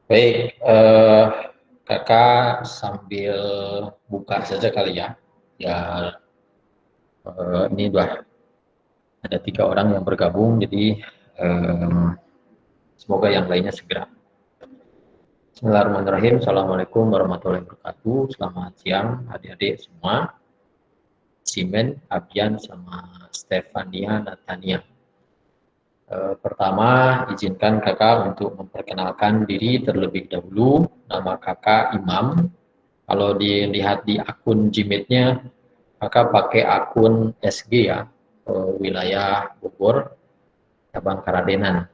Baik, kakak sambil buka saja kali ya. Ya, ini udah ada 3 orang yang bergabung, jadi semoga yang lainnya segera. Bismillahirrahmanirrahim. Assalamualaikum warahmatullahi wabarakatuh. Selamat siang adik-adik semua. Simen, Abian, sama Stefania, Natania. Pertama, izinkan kakak untuk memperkenalkan diri terlebih dahulu. Nama kakak Imam. Kalau dilihat di akun Gmail-nya, kakak pakai akun SG ya, wilayah Bogor, cabang Karadenan.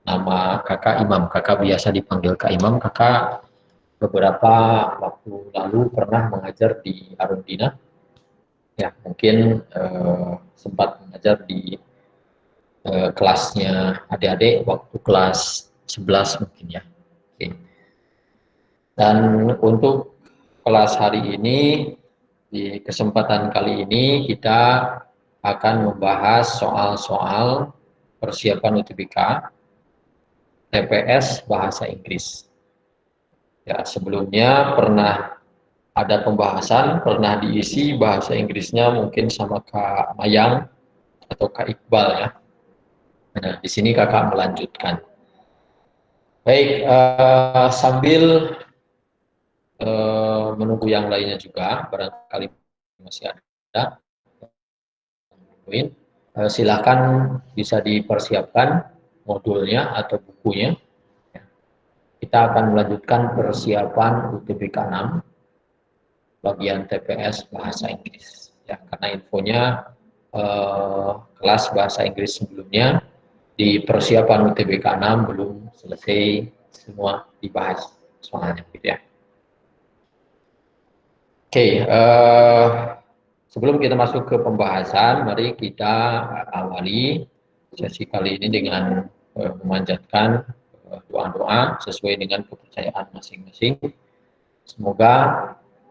Nama kakak Imam, kakak biasa dipanggil Kak Imam. Kakak beberapa waktu lalu pernah mengajar di Arundina, ya mungkin sempat mengajar di kelasnya adik-adik waktu kelas 11 mungkin ya. Oke. Dan untuk kelas hari ini, di kesempatan kali ini kita akan membahas soal-soal persiapan UTBK TPS Bahasa Inggris. Ya, sebelumnya pernah ada pembahasan, pernah diisi bahasa Inggrisnya mungkin sama Kak Mayang atau Kak Iqbal ya. Nah, di sini kakak melanjutkan. Baik, sambil menunggu yang lainnya juga, barangkali masih ada, silakan bisa dipersiapkan modulnya atau bukunya. Kita akan melanjutkan persiapan UTBK 6 bagian TPS Bahasa Inggris. Ya, karena infonya kelas Bahasa Inggris sebelumnya di persiapan UTBK 6 belum selesai semua dibahas soalnya gitu ya. Oke, sebelum kita masuk ke pembahasan, mari kita awali sesi kali ini dengan memanjatkan doa-doa sesuai dengan kepercayaan masing-masing. Semoga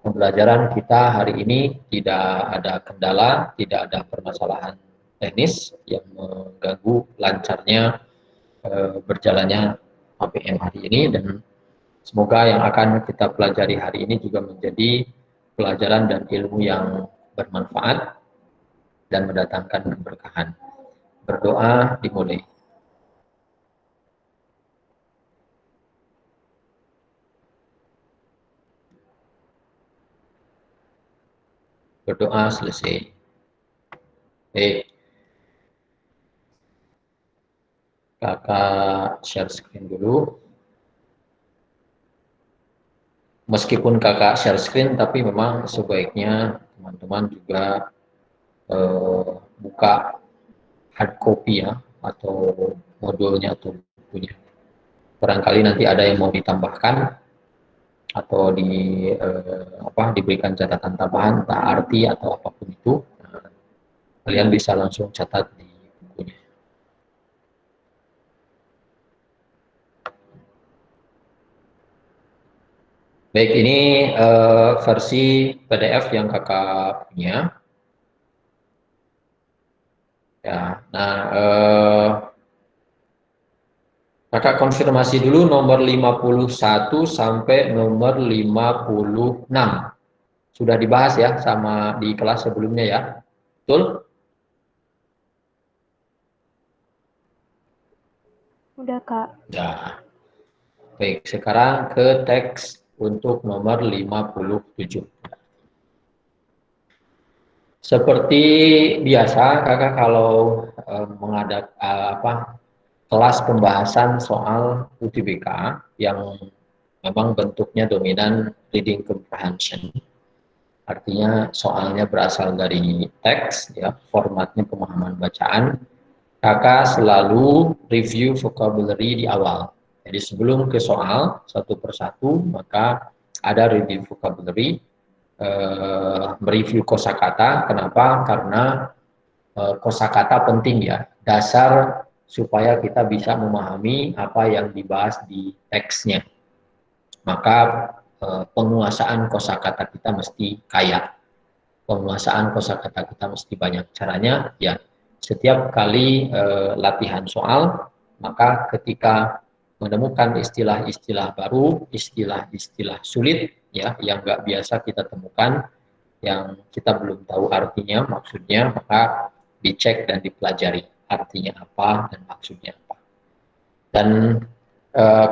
pembelajaran kita hari ini tidak ada kendala, tidak ada permasalahan teknis yang mengganggu lancarnya berjalannya APM hari ini, dan semoga yang akan kita pelajari hari ini juga menjadi pelajaran dan ilmu yang bermanfaat dan mendatangkan keberkahan. Berdoa dimulai. Berdoa selesai. Kakak share screen dulu. Meskipun kakak share screen, tapi memang sebaiknya teman-teman juga buka hard copy ya, atau modulnya atau bukunya. Barangkali nanti ada yang mau ditambahkan atau diberikan catatan tambahan, entah arti atau apapun itu, kalian bisa langsung catat di bukunya. Baik, ini versi PDF yang kakak punya. Ya, nah kakak konfirmasi dulu nomor 51 sampai nomor 56. Sudah dibahas ya sama di kelas sebelumnya ya. Betul? Udah, Kak. Ya. Baik, sekarang ke teks untuk nomor 57. Seperti biasa, kakak kalau mengadakan kelas pembahasan soal UTBK yang memang bentuknya dominan reading comprehension, artinya soalnya berasal dari teks, ya, formatnya pemahaman bacaan. Kakak selalu review vocabulary di awal. Jadi sebelum ke soal satu persatu, maka ada review vocabulary, mereview kosakata. Kenapa? Karena kosakata penting ya, dasar supaya kita bisa memahami apa yang dibahas di teksnya. Maka penguasaan kosakata kita mesti kaya. Penguasaan kosakata kita mesti banyak. Caranya ya, setiap kali latihan soal, maka ketika menemukan istilah-istilah baru, istilah-istilah sulit ya yang nggak biasa kita temukan, yang kita belum tahu artinya, maksudnya, maka dicek dan dipelajari artinya apa dan maksudnya apa. Dan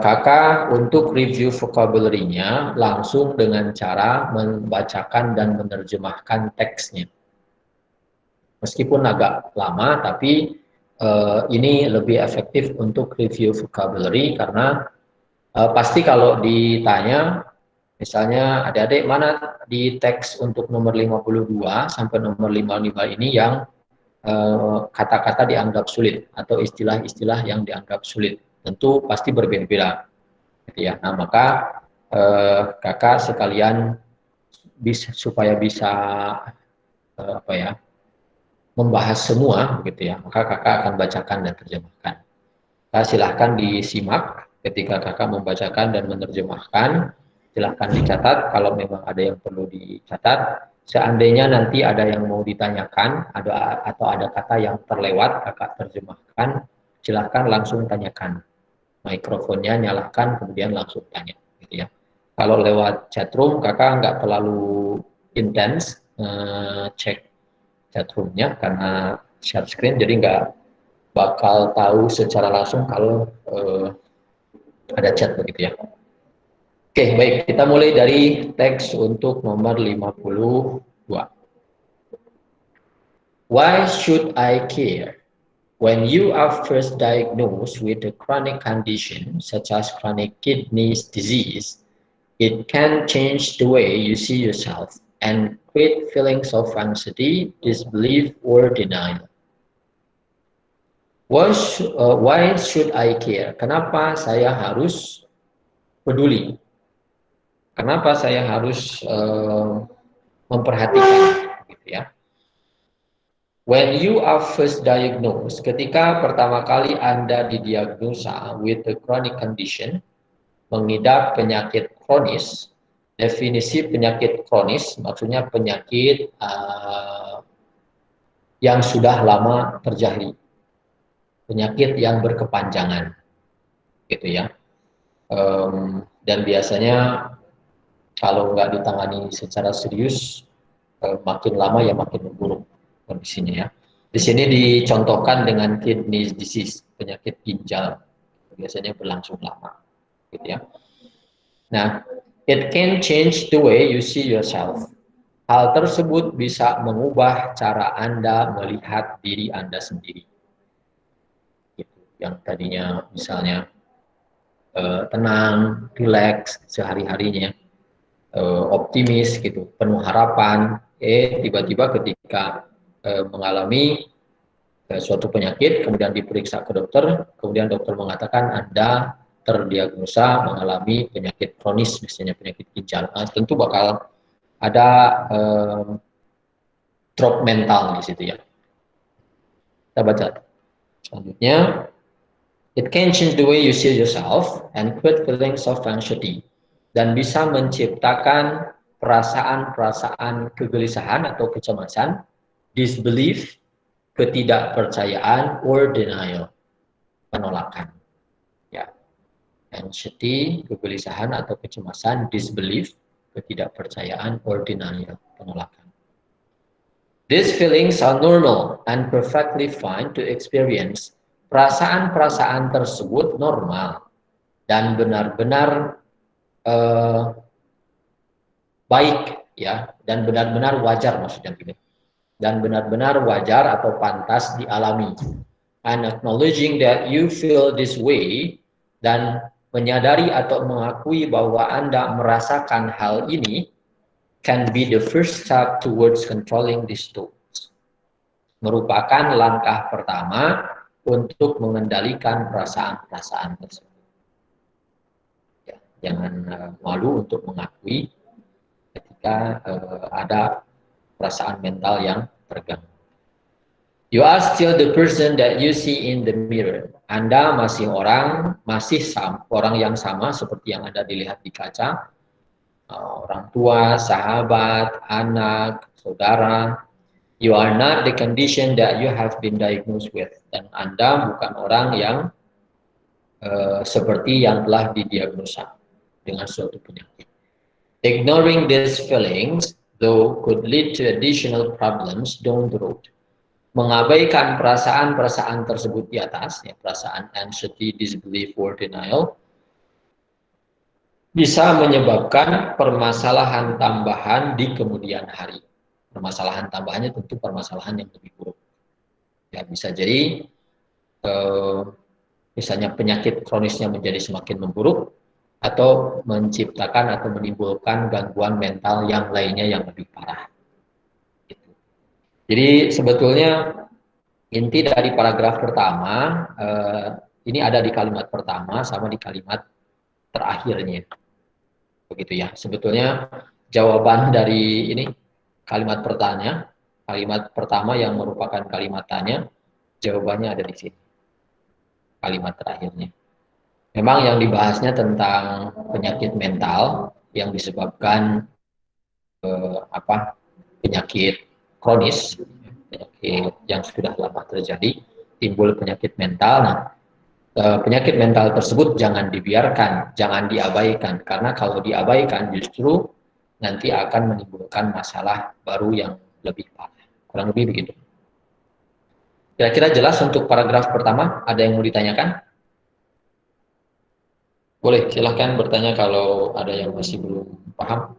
kakak untuk review vocabulary-nya langsung dengan cara membacakan dan menerjemahkan teksnya. Meskipun agak lama, tapi ini lebih efektif untuk review vocabulary karena pasti kalau ditanya, misalnya adik-adik mana di teks untuk nomor 52 sampai nomor 55 ini yang kata-kata dianggap sulit atau istilah-istilah yang dianggap sulit, tentu pasti berbeda-beda, gitu ya. Nah maka kakak sekalian supaya bisa apa ya, membahas semua, begitu ya, maka kakak akan bacakan dan terjemahkan. Nah, silahkan disimak ketika kakak membacakan dan menerjemahkan. Silahkan dicatat kalau memang ada yang perlu dicatat. Seandainya nanti ada yang mau ditanyakan, atau ada kata yang terlewat, kakak terjemahkan, silahkan langsung tanyakan. Mikrofonnya nyalakan, kemudian langsung tanya. Gitu ya. Kalau lewat chatroom, kakak nggak terlalu intens cek chatroomnya karena share screen, jadi nggak bakal tahu secara langsung kalau ada chat begitu ya. Oke, baik. Kita mulai dari teks untuk nomor 52. Why should I care? When you are first diagnosed with a chronic condition such as chronic kidney disease, it can change the way you see yourself and create feelings of anxiety, disbelief, or denial. Why should I care? Kenapa saya harus peduli? Kenapa saya harus memperhatikan? Gitu ya. When you are first diagnosed, ketika pertama kali Anda didiagnosa with a chronic condition, mengidap penyakit kronis. Definisi penyakit kronis maksudnya penyakit yang sudah lama terjadi, penyakit yang berkepanjangan, gitu ya. Dan biasanya kalau nggak ditangani secara serius, makin lama ya makin memburuk kondisinya ya. Di sini dicontohkan dengan kidney disease, penyakit ginjal, biasanya berlangsung lama, gitu ya. Nah, it can change the way you see yourself. Hal tersebut bisa mengubah cara Anda melihat diri Anda sendiri. Gitu. Yang tadinya misalnya tenang, rileks sehari-harinya, optimis gitu, penuh harapan, tiba-tiba ketika mengalami suatu penyakit, kemudian diperiksa ke dokter, kemudian dokter mengatakan Anda terdiagnosa mengalami penyakit kronis, misalnya penyakit ginjal. Nah, tentu bakal ada drop mental di situ ya. Kita baca selanjutnya. It can change the way you see yourself and create feelings of anxiety, dan bisa menciptakan perasaan-perasaan kegelisahan atau kecemasan, disbelief, ketidakpercayaan, or denial, penolakan. Ya, anxiety, kegelisahan atau kecemasan, disbelief, ketidakpercayaan, or denial, penolakan. These feelings are normal and perfectly fine to experience. Perasaan-perasaan tersebut normal dan benar-benar baik ya, dan benar-benar wajar, maksudnya gini, dan benar-benar wajar atau pantas dialami. And acknowledging that you feel this way, dan menyadari atau mengakui bahwa Anda merasakan hal ini, can be the first step towards controlling these thoughts. Merupakan langkah pertama untuk mengendalikan perasaan-perasaan tersebut. Ya, jangan malu untuk mengakui ketika ada perasaan mental yang terganggu. You are still the person that you see in the mirror. Anda masih orang yang sama seperti yang Anda dilihat di kaca. Orang tua, sahabat, anak, saudara. You are not the condition that you have been diagnosed with. Dan Anda bukan orang yang seperti yang telah didiagnosa dengan suatu penyakit. Ignoring these feelings, though, could lead to additional problems down the road. Mengabaikan perasaan-perasaan tersebut di atas, ya, perasaan anxiety, disbelief, or denial, bisa menyebabkan permasalahan tambahan di kemudian hari. Permasalahan tambahannya tentu permasalahan yang lebih buruk. Ya, bisa jadi misalnya penyakit kronisnya menjadi semakin memburuk, atau menciptakan atau menimbulkan gangguan mental yang lainnya yang lebih parah. Jadi sebetulnya inti dari paragraf pertama ini ada di kalimat pertama sama di kalimat terakhirnya, begitu ya. Sebetulnya jawaban dari ini kalimat pertama yang merupakan kalimat tanya, jawabannya ada di sini, kalimat terakhirnya. Memang yang dibahasnya tentang penyakit mental yang disebabkan penyakit kronis, penyakit yang sudah lama terjadi, timbul penyakit mental. Nah, penyakit mental tersebut jangan dibiarkan, jangan diabaikan, karena kalau diabaikan justru nanti akan menimbulkan masalah baru yang lebih parah. Kurang lebih begitu. Kira-kira jelas untuk paragraf pertama? Ada yang mau ditanyakan? Boleh, silahkan bertanya kalau ada yang masih belum paham.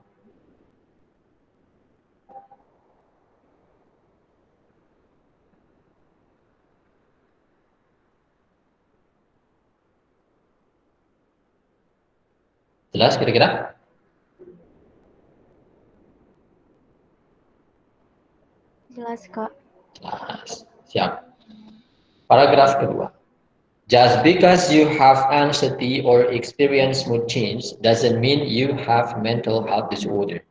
Jelas kira-kira? Jelas, Kak. Jelas. Siap. Paragraf kedua. Just because you have anxiety or experience mood change doesn't mean you have mental health disorder.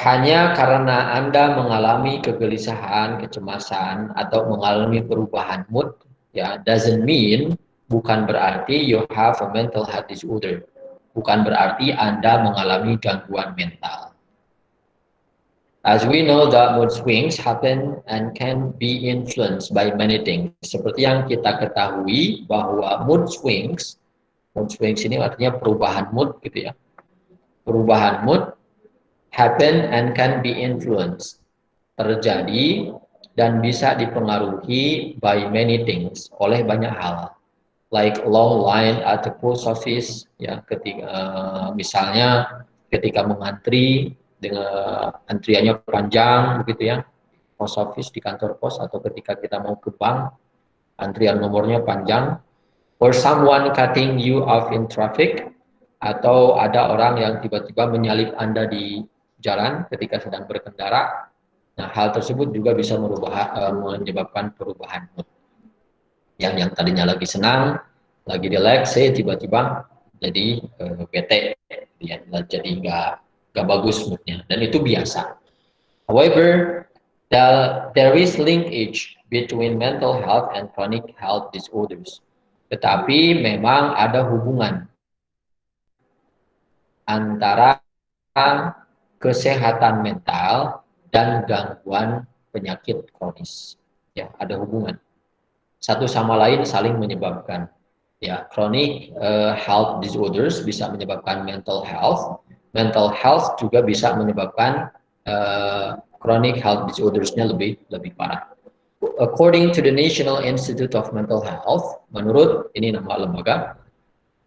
Hanya karena Anda mengalami kegelisahan, kecemasan, atau mengalami perubahan mood, ya, doesn't mean, bukan berarti you have a mental health disorder. Bukan berarti Anda mengalami gangguan mental. As we know that mood swings happen and can be influenced by many things. Seperti yang kita ketahui bahwa mood swings ini artinya perubahan mood gitu ya. Perubahan mood happen and can be influenced, terjadi dan bisa dipengaruhi by many things, oleh banyak hal, like long line at the post office, ya, ketika misalnya ketika mengantri dengan antriannya panjang begitu ya, post office di kantor pos, atau ketika kita mau ke bank antrian nomornya panjang, or someone cutting you off in traffic, atau ada orang yang tiba-tiba menyalip Anda di jalan ketika sedang berkendara. Nah, hal tersebut juga bisa menyebabkan perubahan mood. Yang tadinya lagi senang, lagi relax, tiba-tiba jadi bete, ya, jadi nggak bagus moodnya, dan itu biasa. However, there is linkage between mental health and chronic health disorders. Tetapi memang ada hubungan antara kesehatan mental dan gangguan penyakit kronis. Ya, ada hubungan. Satu sama lain saling menyebabkan. Ya, chronic health disorders bisa menyebabkan mental health. Mental health juga bisa menyebabkan chronic health disorders-nya lebih parah. According to the National Institute of Mental Health, menurut ini nama lembaga,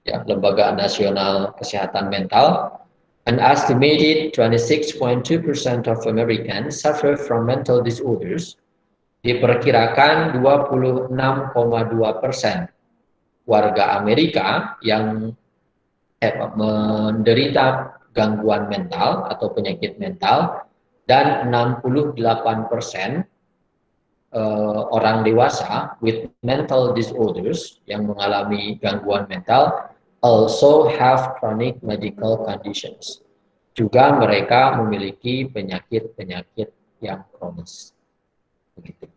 ya, Lembaga Nasional Kesehatan Mental, an estimated 26.2% of Americans suffer from mental disorders. Diperkirakan 26,2% warga Amerika yang menderita gangguan mental atau penyakit mental, dan 68% orang dewasa with mental disorders yang mengalami gangguan mental also have chronic medical conditions. Juga mereka memiliki penyakit-penyakit yang kronis. Begitu.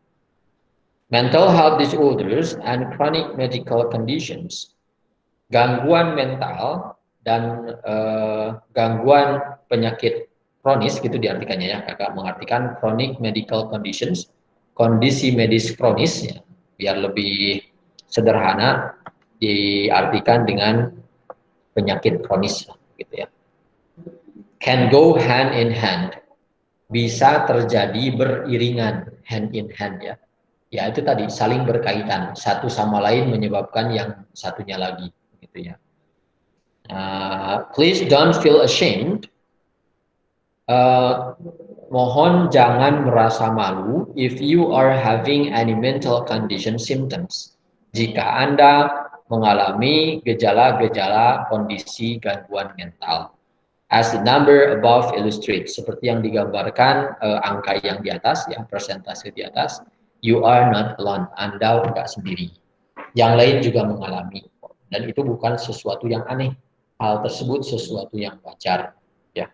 Mental health disorders and chronic medical conditions. Gangguan mental dan gangguan penyakit kronis, gitu diartikannya ya. Kakak mengartikan chronic medical conditions, kondisi medis kronis, ya, biar lebih sederhana diartikan dengan penyakit kronis gitu ya. Can go hand in hand, bisa terjadi beriringan, hand in hand ya. Ya itu tadi saling berkaitan, satu sama lain menyebabkan yang satunya lagi gitu ya. Please don't feel ashamed. Mohon jangan merasa malu if you are having any mental condition symptoms. Jika Anda mengalami gejala-gejala kondisi gangguan mental. As the number above illustrates, seperti yang digambarkan angka yang di atas, ya persentase di atas, you are not alone, Anda tidak sendiri. Yang lain juga mengalami, dan itu bukan sesuatu yang aneh. Hal tersebut sesuatu yang wajar, ya.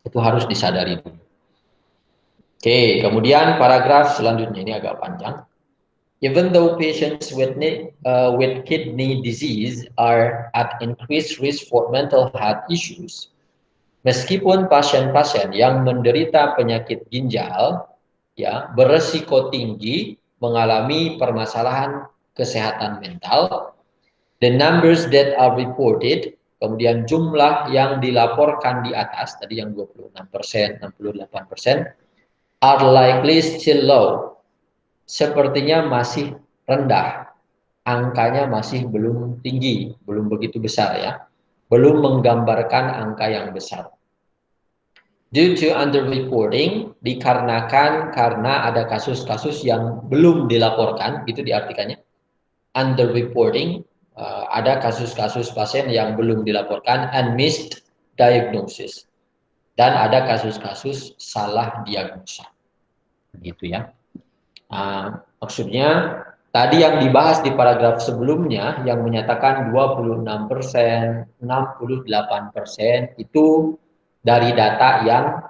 Itu harus disadari dulu. Oke, kemudian paragraf selanjutnya ini agak panjang. Even though patients with kidney disease are at increased risk for mental health issues, meskipun pasien-pasien yang menderita penyakit ginjal ya beresiko tinggi mengalami permasalahan kesehatan mental, the numbers that are reported, kemudian jumlah yang dilaporkan di atas tadi yang 26%, 68%, are likely still low. Sepertinya masih rendah. Angkanya masih belum tinggi, belum begitu besar ya. Belum menggambarkan angka yang besar. Due to underreporting, dikarenakan karena ada kasus-kasus yang belum dilaporkan, itu diartikannya. Underreporting, ada kasus-kasus pasien yang belum dilaporkan, and missed diagnosis. Dan ada kasus-kasus salah diagnosa. Gitu ya. Maksudnya tadi yang dibahas di paragraf sebelumnya yang menyatakan 26%, 68% itu dari data yang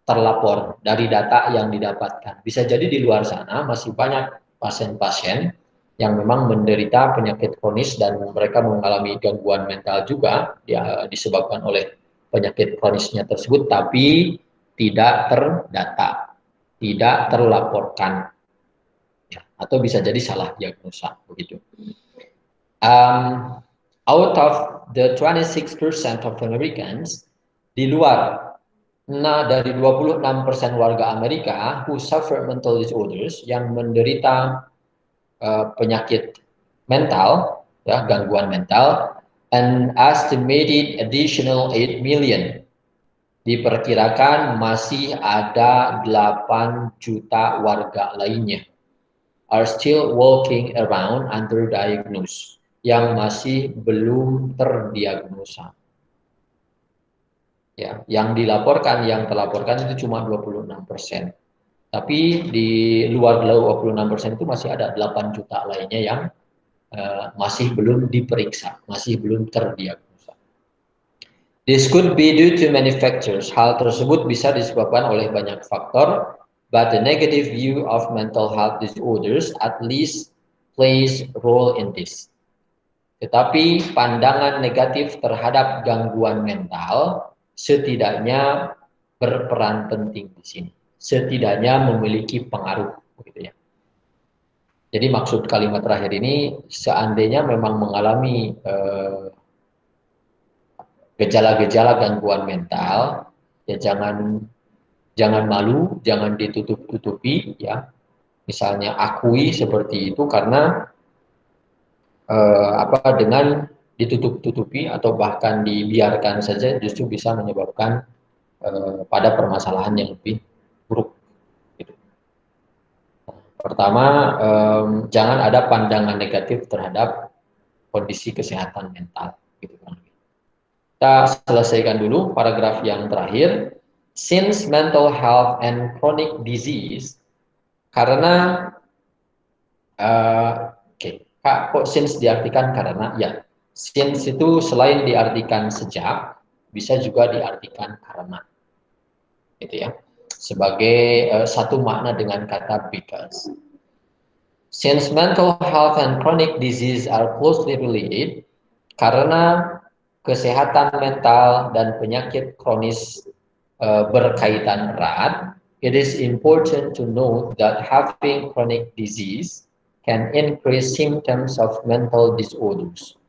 terlapor, dari data yang didapatkan. Bisa jadi di luar sana masih banyak pasien-pasien yang memang menderita penyakit kronis dan mereka mengalami gangguan mental juga ya, disebabkan oleh penyakit kronisnya tersebut, tapi tidak terdata, tidak terlaporkan. Atau bisa jadi salah diagnosa begitu. Out of the 26% of Americans, di luar dari 26% warga Amerika who suffer mental disorders, yang menderita penyakit mental, ya, gangguan mental, an estimated additional 8 million, diperkirakan masih ada 8 juta warga lainnya are still walking around underdiagnosed, yang masih belum terdiagnosa. Ya, yang dilaporkan, yang terlaporkan itu cuma 26%. Tapi di luar 26% itu masih ada 8 juta lainnya yang masih belum diperiksa, masih belum terdiagnosa. This could be due to many factors. Hal tersebut bisa disebabkan oleh banyak faktor, but the negative view of mental health disorders at least plays role in this. Tetapi pandangan negatif terhadap gangguan mental setidaknya berperan penting di sini. Setidaknya memiliki pengaruh, begitu ya. Jadi maksud kalimat terakhir ini, seandainya memang mengalami gejala-gejala gangguan mental, ya jangan malu, jangan ditutup-tutupi, ya. Misalnya akui seperti itu, karena dengan ditutup-tutupi atau bahkan dibiarkan saja justru bisa menyebabkan pada permasalahan yang lebih buruk. Gitu. Pertama, jangan ada pandangan negatif terhadap kondisi kesehatan mental. Gitu. Kita selesaikan dulu paragraf yang terakhir. Since mental health and chronic disease, karena kok since diartikan karena, ya, since itu selain diartikan sejak, bisa juga diartikan karena, gitu ya, sebagai satu makna dengan kata because. Since mental health and chronic disease are closely related, karena kesehatan mental dan penyakit kronis berkaitan erat, it is important to note that having chronic disease, can increase symptoms of mental disorders.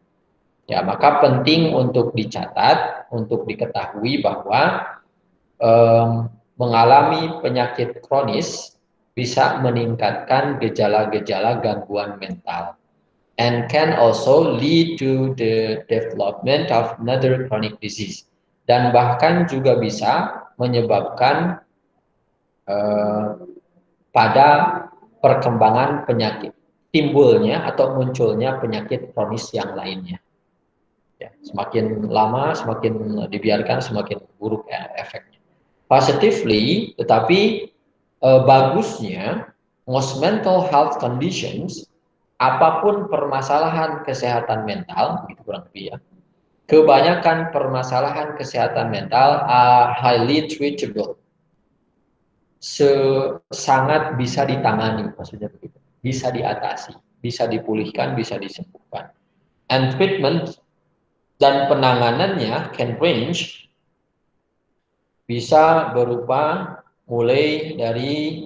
Ya, maka penting untuk dicatat, untuk diketahui bahwa mengalami penyakit kronis bisa meningkatkan gejala-gejala gangguan mental and can also lead to the development of another chronic disease, dan bahkan juga bisa menyebabkan pada perkembangan penyakit, timbulnya atau munculnya penyakit kronis yang lainnya. Ya, semakin lama, semakin dibiarkan, semakin buruk ya, efeknya. Positively, tetapi bagusnya, most mental health conditions, apapun permasalahan kesehatan mental, begitu kurang lebih ya, kebanyakan permasalahan kesehatan mental are highly treatable. Sangat bisa ditangani, maksudnya begitu. Bisa diatasi, bisa dipulihkan, bisa disembuhkan. And treatment dan penanganannya can range, bisa berupa mulai dari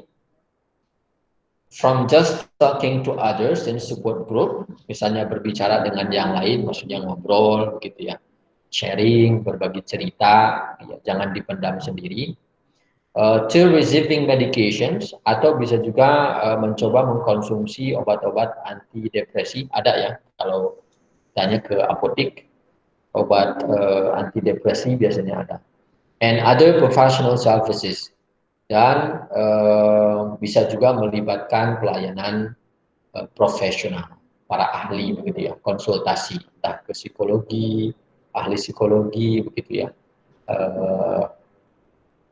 from just talking to others in support group, misalnya berbicara dengan yang lain, maksudnya ngobrol gitu ya, sharing, berbagi cerita, ya, jangan dipendam sendiri. To receiving medications, atau bisa juga mencoba mengkonsumsi obat-obat antidepresi, ada ya, kalau tanya ke apotek, obat antidepresi biasanya ada. And other professional services, dan bisa juga melibatkan pelayanan profesional, para ahli begitu ya, konsultasi, entah ke psikologi, ahli psikologi begitu ya,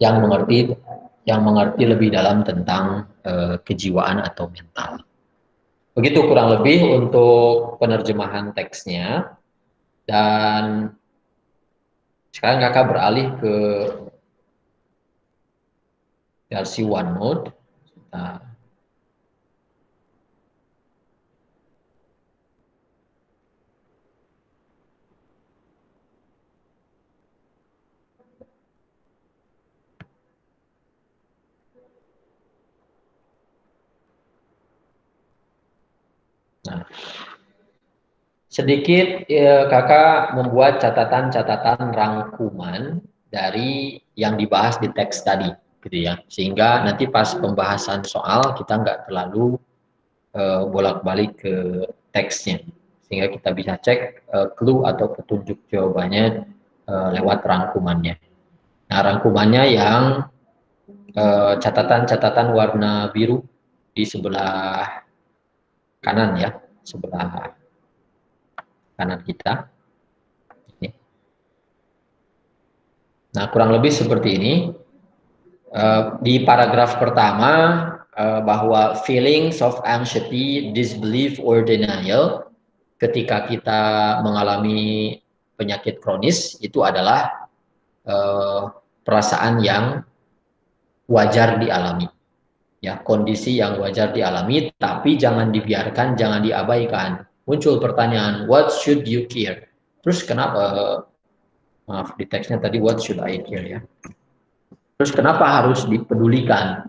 yang mengerti lebih dalam tentang kejiwaan atau mental. Begitu kurang lebih untuk penerjemahan teksnya. Dan sekarang kakak beralih ke versi OneNote. Nah, sedikit kakak membuat catatan-catatan rangkuman dari yang dibahas di teks tadi, gitu ya, sehingga nanti pas pembahasan soal kita nggak terlalu bolak-balik ke teksnya, sehingga kita bisa cek clue atau petunjuk jawabannya lewat rangkumannya. Nah, rangkumannya yang catatan-catatan warna biru di sebelah kanan ya, sebelah kanan kita. Nah, kurang lebih seperti ini. Di paragraf pertama, bahwa feelings of anxiety, disbelief, or denial ketika kita mengalami penyakit kronis itu adalah perasaan yang wajar dialami. Ya, kondisi yang wajar dialami, tapi jangan dibiarkan, jangan diabaikan. Muncul pertanyaan, what should you care? Terus kenapa, maaf di teksnya tadi what should I care ya. Terus kenapa harus dipedulikan?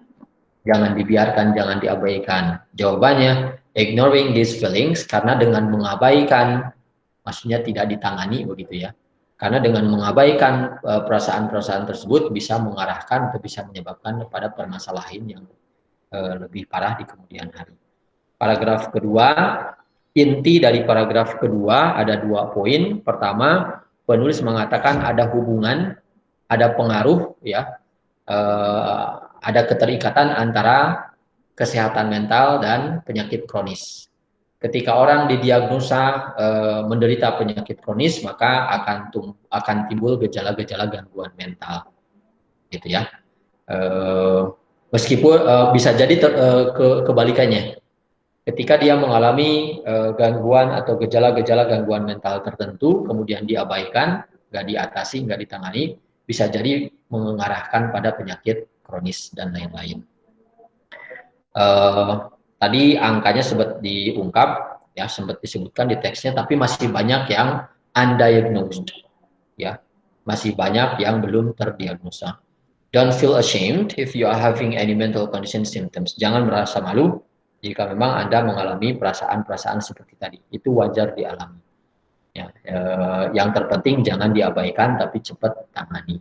Jangan dibiarkan, jangan diabaikan. Jawabannya, ignoring these feelings, karena dengan mengabaikan, maksudnya tidak ditangani begitu ya. Karena dengan mengabaikan perasaan-perasaan tersebut bisa mengarahkan atau bisa menyebabkan pada permasalahan yang lebih parah di kemudian hari. Paragraf kedua, inti dari paragraf kedua ada 2 poin. Pertama, penulis mengatakan ada hubungan, ada pengaruh ya, ada keterikatan antara kesehatan mental dan penyakit kronis. Ketika orang didiagnosa menderita penyakit kronis, maka akan timbul gejala-gejala gangguan mental, gitu ya. Meskipun bisa jadi kebalikannya. Ketika dia mengalami gangguan atau gejala-gejala gangguan mental tertentu, kemudian diabaikan, nggak diatasi, nggak ditangani, bisa jadi mengarahkan pada penyakit kronis dan lain-lain. Tadi angkanya sempat diungkap, ya sempat disebutkan di teksnya, tapi masih banyak yang undiagnosed, ya masih banyak yang belum terdiagnosa. Don't feel ashamed if you are having any mental condition symptoms. Jangan merasa malu Jika memang Anda mengalami perasaan-perasaan seperti tadi, itu wajar dialami. Ya, yang terpenting jangan diabaikan tapi cepat tangani.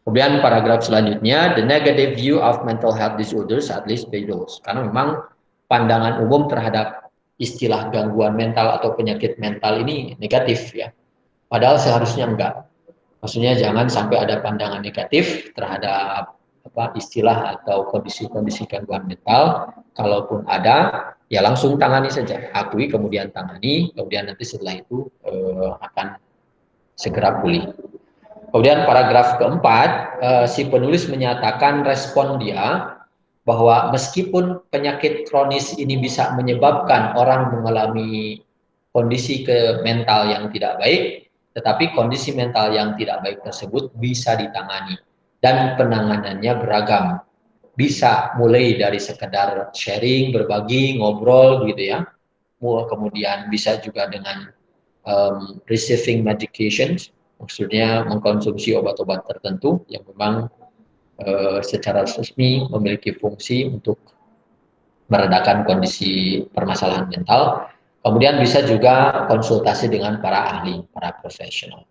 Kemudian paragraf selanjutnya, the negative view of mental health disorders at least by those. Karena memang pandangan umum terhadap istilah gangguan mental atau penyakit mental ini negatif ya. Padahal seharusnya enggak. Maksudnya jangan sampai ada pandangan negatif terhadap istilah atau kondisi-kondisi gangguan mental. Kalaupun ada, ya langsung tangani saja. Akui kemudian tangani, kemudian nanti setelah itu akan segera pulih. Kemudian paragraf keempat, si penulis menyatakan respon dia bahwa meskipun penyakit kronis ini bisa menyebabkan orang mengalami kondisi ke mental yang tidak baik, tetapi kondisi mental yang tidak baik tersebut bisa ditangani dan penanganannya beragam. Bisa mulai dari sekedar sharing, berbagi, ngobrol gitu ya. Kemudian bisa juga dengan receiving medications, maksudnya mengkonsumsi obat-obat tertentu yang memang secara resmi memiliki fungsi untuk meredakan kondisi permasalahan mental. Kemudian bisa juga konsultasi dengan para ahli, para profesional.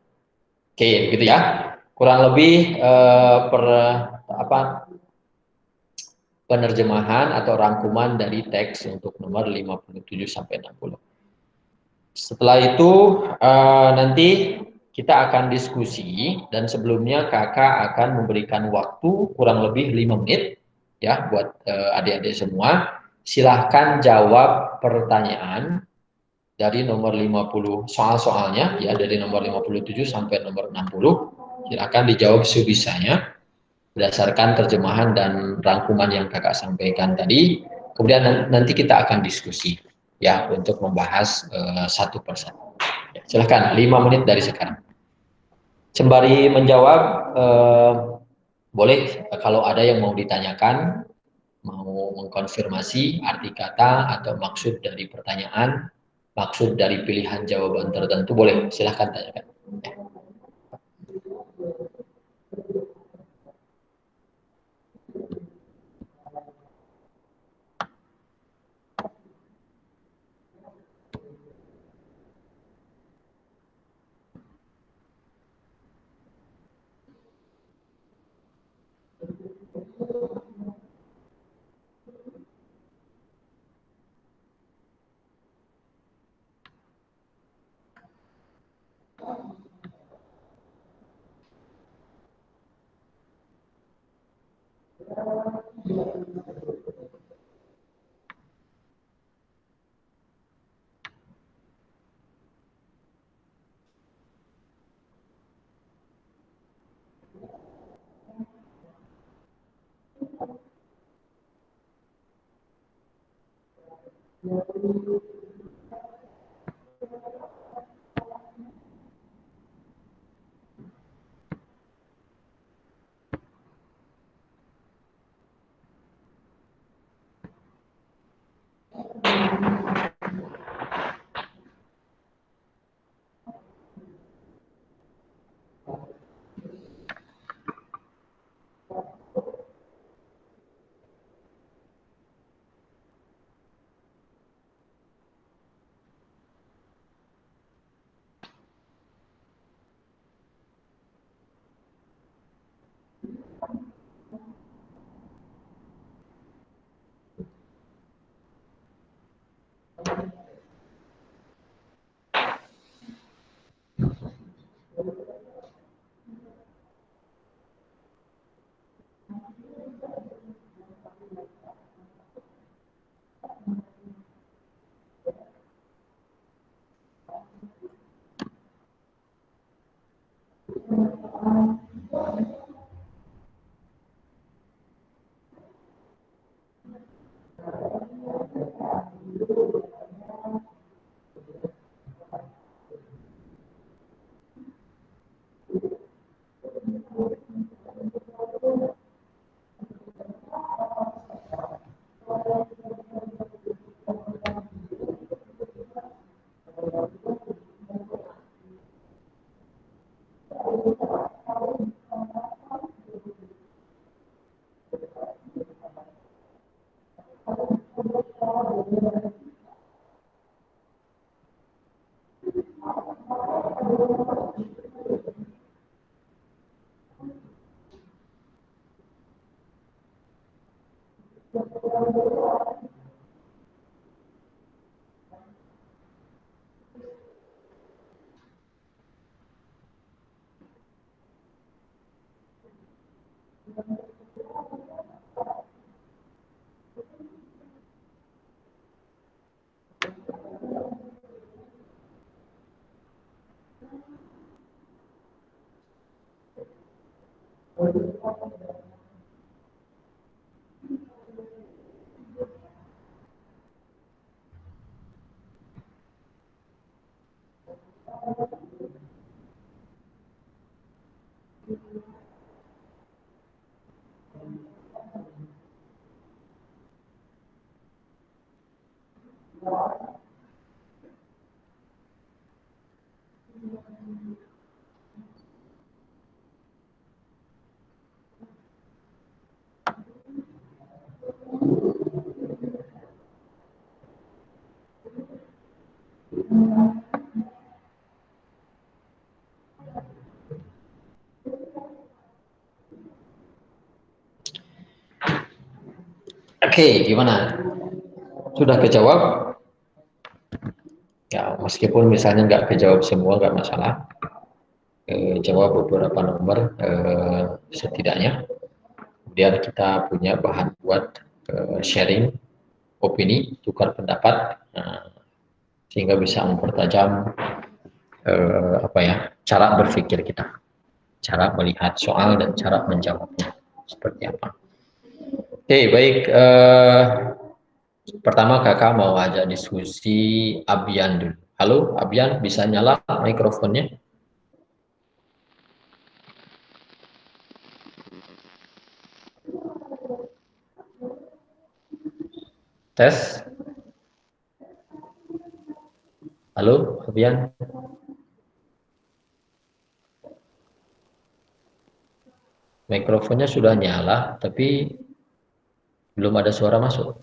Oke, gitu ya. Kurang lebih penerjemahan atau rangkuman dari teks untuk nomor 57 sampai 60. Setelah itu nanti kita akan diskusi dan sebelumnya kakak akan memberikan waktu kurang lebih 5 menit ya buat adik-adik semua. Silahkan jawab pertanyaan dari nomor 50 soal-soalnya ya dari nomor 57 sampai nomor 60. Silahkan dijawab sebisanya berdasarkan terjemahan dan rangkuman yang kakak sampaikan tadi. Kemudian nanti kita akan diskusi ya untuk membahas satu persatu. Silahkan 5 menit dari sekarang. Sembari menjawab, boleh kalau ada yang mau ditanyakan, mau mengkonfirmasi arti kata atau maksud dari pertanyaan, maksud dari pilihan jawaban tertentu, boleh silahkan tanyakan. Oke, gimana? Sudah kejawab? Ya, meskipun misalnya nggak kejawab semua, nggak masalah. Jawab beberapa nomor setidaknya. Kemudian kita punya bahan buat sharing opini, tukar pendapat, sehingga bisa mempertajam cara berpikir kita, cara melihat soal dan cara menjawabnya seperti apa. Oke, baik. Pertama kakak mau ajak diskusi Abian dulu. Halo, Abian, bisa nyala mikrofonnya? Tes. Halo, Abian. Mikrofonnya sudah nyala, tapi belum ada suara masuk.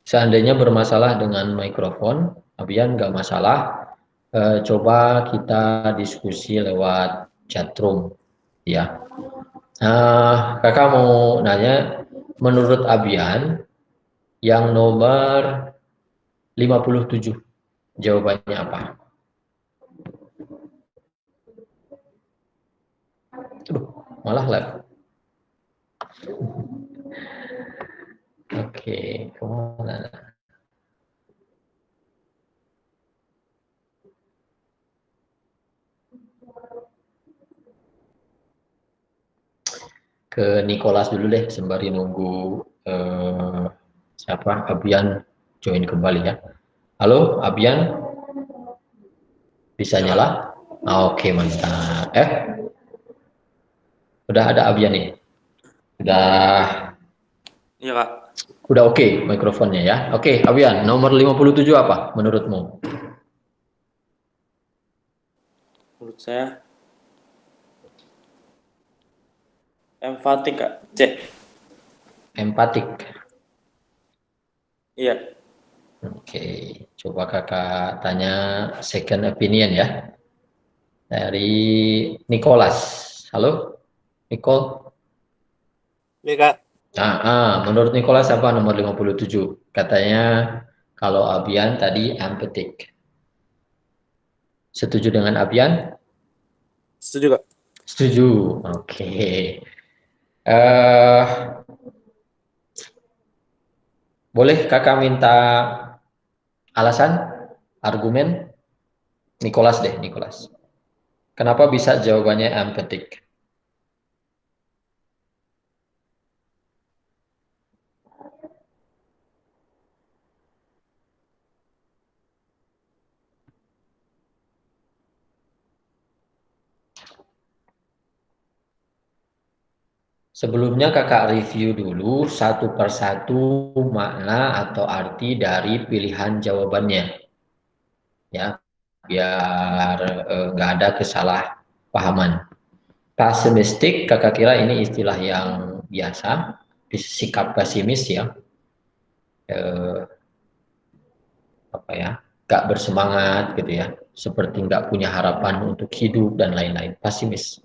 Seandainya bermasalah dengan mikrofon, Abian nggak masalah. Coba kita diskusi lewat chatroom, ya. Kakak mau nanya, menurut Abian, yang nomor 57, jawabannya apa? Aduh, malah live. Oke, kemana? Ke Nicholas dulu deh, sembari nunggu siapa Abian join kembali ya. Halo, Abian, bisa Ya, nyala? Oke, mantap. Udah ada Abian nih. Udah iya Kak. Udah oke mikrofonnya ya. Oke, Abian, nomor 57 apa menurutmu? Menurut saya empatik Kak. C. Empatik. Iya. Oke, coba kakak tanya second opinion ya. Dari Nicholas. Halo, Nicole. Iya Kak, Menurut Nicholas apa nomor 57? Katanya kalau Abian tadi empatik. Setuju dengan Abian? setuju Kak. Setuju. Oke. Eh, boleh kakak minta alasan, argumen? Nicholas deh, Nicholas. Kenapa bisa jawabannya empatik? Sebelumnya kakak review dulu satu persatu makna atau arti dari pilihan jawabannya, ya, biar nggak ada kesalahpahaman. Pesimistik, kakak kira ini istilah yang biasa, sikap pesimis ya, apa ya, gak bersemangat gitu ya, seperti nggak punya harapan untuk hidup dan lain-lain. Pesimis,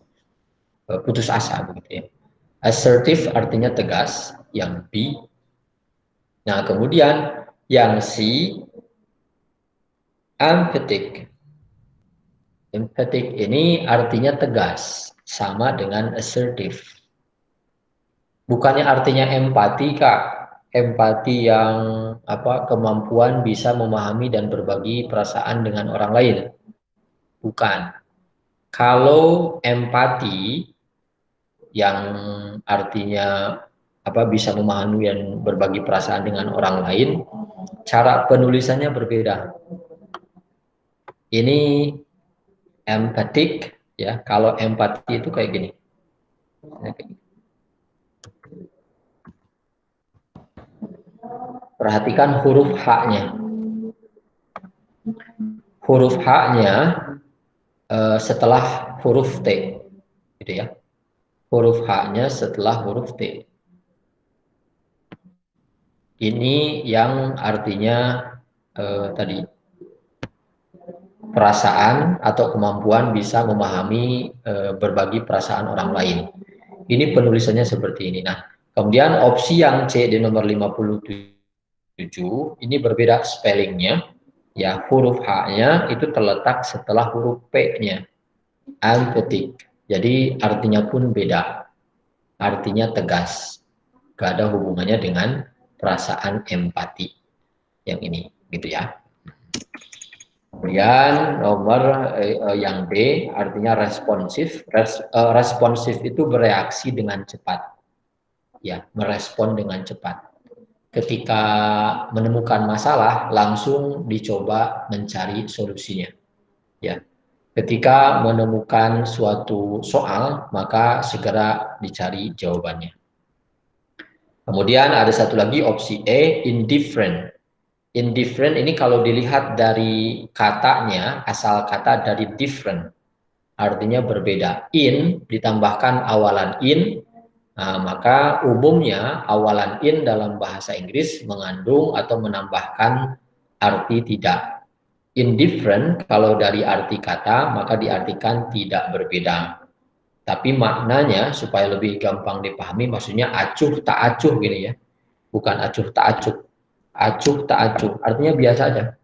putus asa begitu ya. Assertive artinya tegas, yang B. Nah kemudian yang C, emphatic. Emphatic ini artinya tegas, sama dengan assertive. Bukannya artinya empati, Kak. Empati yang apa, kemampuan bisa memahami dan berbagi perasaan dengan orang lain. Bukan. Kalau empati yang artinya apa, bisa memahami dan berbagi perasaan dengan orang lain, cara penulisannya berbeda. Ini empathic ya. Kalau empati itu kayak gini. Perhatikan huruf H-nya. Huruf H-nya setelah huruf T, gitu ya. Huruf H-nya setelah huruf T. Ini yang artinya tadi perasaan atau kemampuan bisa memahami, berbagi perasaan orang lain. Ini penulisannya seperti ini. Nah, kemudian opsi yang C di nomor 57 ini berbeda spellingnya. Ya, huruf H-nya itu terletak setelah huruf P-nya. Emphatic. Jadi artinya pun beda. Artinya tegas. Gak ada hubungannya dengan perasaan empati. Yang ini, gitu ya. Kemudian nomor yang B artinya responsif. Responsif itu bereaksi dengan cepat. Ya, merespon dengan cepat. Ketika menemukan masalah, langsung dicoba mencari solusinya. Ya, ketika menemukan suatu soal, maka segera dicari jawabannya. Kemudian ada satu lagi opsi E, indifferent. Indifferent ini kalau dilihat dari katanya, asal kata dari different, artinya berbeda. In ditambahkan awalan in, nah, maka umumnya awalan in dalam bahasa Inggris mengandung atau menambahkan arti tidak. Indifferent kalau dari arti kata maka diartikan tidak berbeda. Tapi maknanya supaya lebih gampang dipahami, maksudnya acuh tak acuh gini ya. Bukan acuh tak acuh. Acuh tak acuh artinya biasa aja.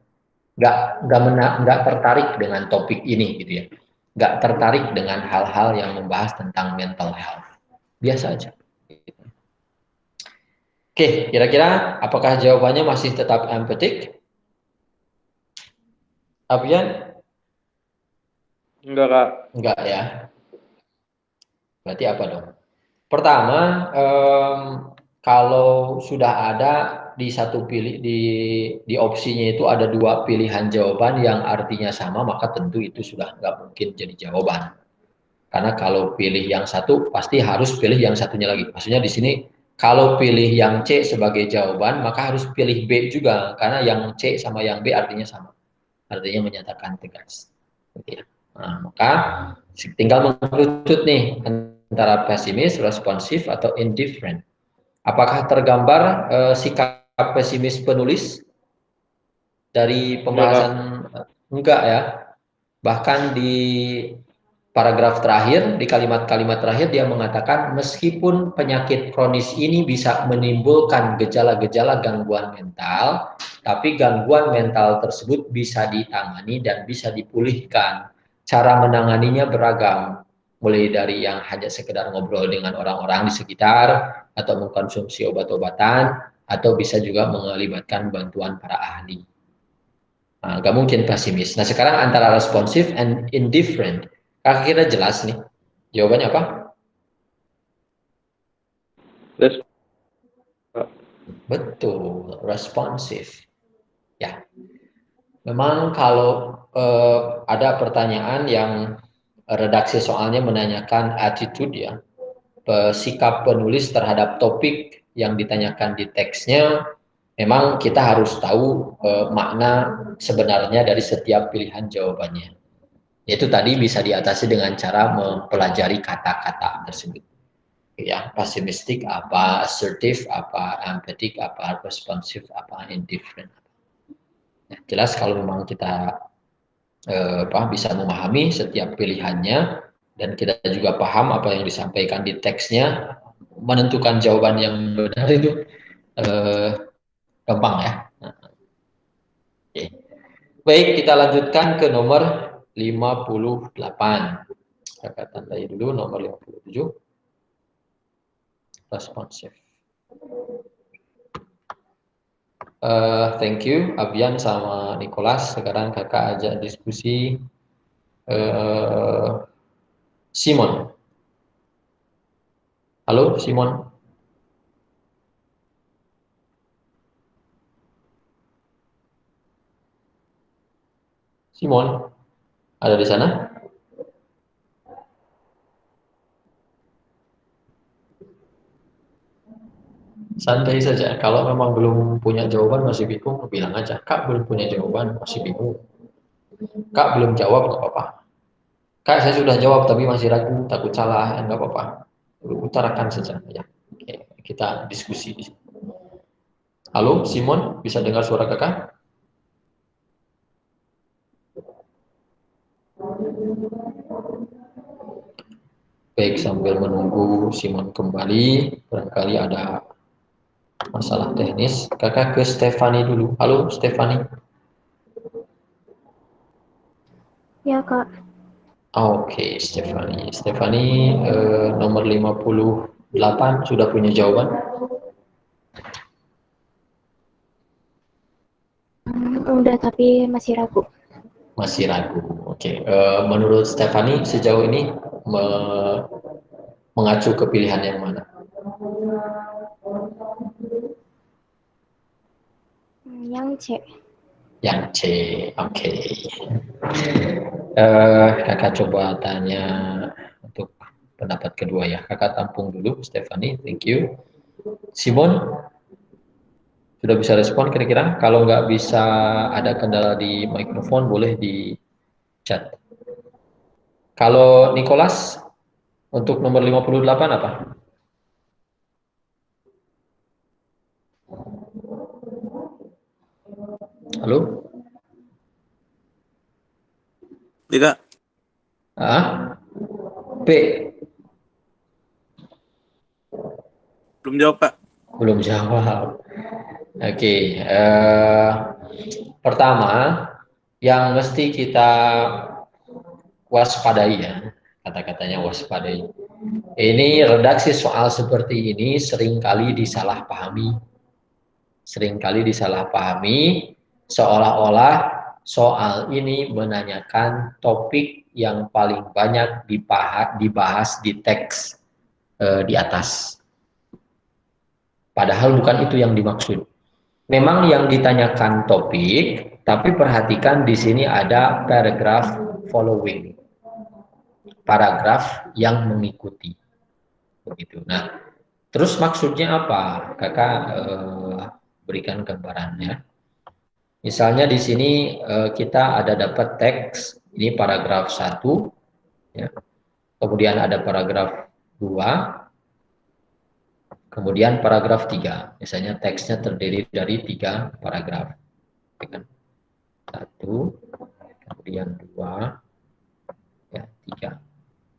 Nggak tertarik dengan topik ini gitu ya. Nggak tertarik dengan hal-hal yang membahas tentang mental health. Biasa aja. Oke, kira-kira apakah jawabannya masih tetap empathic? Abian? Enggak, Kak. Enggak ya. Berarti apa dong? Pertama, kalau sudah ada di satu pilih di opsinya itu ada dua pilihan jawaban yang artinya sama, maka tentu itu sudah nggak mungkin jadi jawaban. Karena kalau pilih yang satu pasti harus pilih yang satunya lagi. Maksudnya di sini kalau pilih yang C sebagai jawaban, maka harus pilih B juga karena yang C sama yang B artinya sama. Artinya menyatakan tegas. Gitu ya. Nah, maka tinggal mengerucut nih antara pesimis, responsif, atau indifferent. Apakah tergambar sikap pesimis penulis dari pembahasan? Enggak ya. Bahkan di paragraf terakhir, di kalimat-kalimat terakhir dia mengatakan meskipun penyakit kronis ini bisa menimbulkan gejala-gejala gangguan mental, tapi gangguan mental tersebut bisa ditangani dan bisa dipulihkan. Cara menanganinya beragam, mulai dari yang hanya sekedar ngobrol dengan orang-orang di sekitar, atau mengkonsumsi obat-obatan, atau bisa juga melibatkan bantuan para ahli. Nah, nggak mungkin pesimis. Nah, sekarang antara responsif and indifferent. Kakak kira jelas nih. Jawabannya apa? Betul, responsif. Ya. Memang kalau ada pertanyaan yang redaksi soalnya menanyakan attitude ya, sikap penulis terhadap topik yang ditanyakan di teksnya, memang kita harus tahu makna sebenarnya dari setiap pilihan jawabannya. Itu tadi bisa diatasi dengan cara mempelajari kata-kata tersebut. Ya, pessimistic apa, assertive apa, empathic apa, responsive apa, indifferent. Ya, jelas kalau memang kita bisa memahami setiap pilihannya dan kita juga paham apa yang disampaikan di teksnya, menentukan jawaban yang benar itu gampang ya. Nah, oke. Baik, kita lanjutkan ke nomor 58. Kakak tandai dulu nomor 57. Responsive. Thank you Abian sama Nicholas. Sekarang kakak ajak diskusi Simon. Halo Simon. Simon, ada di sana? Santai saja. Kalau memang belum punya jawaban masih bingung, bilang aja. Kak belum punya jawaban, masih bingung. Kak belum jawab, nggak apa-apa. Kak saya sudah jawab tapi masih ragu, takut salah, nggak apa-apa. Utarakan saja. Ya. Oke, kita diskusi. Halo Simon, bisa dengar suara kakak? Baik, sambil menunggu Simon kembali, barangkali ada masalah teknis. Kakak ke Stefani dulu. Halo Stefani. Ya, Kak. Oke, Stefani. Stefani nomor 58 sudah punya jawaban? Udah, tapi masih ragu. Masih ragu. Oke. Menurut Stefani sejauh ini mengacu ke pilihan yang mana? Yang C. Yang C. Oke. Kakak coba tanya untuk pendapat kedua ya. Kakak tampung dulu, Stefani. Thank you. Simon, sudah bisa respon kira-kira? Kalau nggak bisa ada kendala di mikrofon, boleh di chat. Kalau Nicholas, untuk nomor 58 apa? Halo? Tidak. Ah? P? Belum jawab, Kak. Belum jawab. Oke. Pertama, yang mesti kita waspadai ya, kata-katanya waspadai. Ini redaksi soal seperti ini seringkali disalahpahami. Seringkali disalahpahami seolah-olah soal ini menanyakan topik yang paling banyak dibahas di teks di atas. Padahal bukan itu yang dimaksud. Memang yang ditanyakan topik, tapi perhatikan di sini ada paragraph following. Paragraf yang mengikuti. Begitu. Nah, terus maksudnya apa? Kakak berikan gambarannya. Misalnya di sini kita ada dapat teks, ini paragraf 1, ya. Kemudian ada paragraf 2, kemudian paragraf 3. Misalnya teksnya terdiri dari 3 paragraf. Kan? 1, kemudian 2, ya, 3.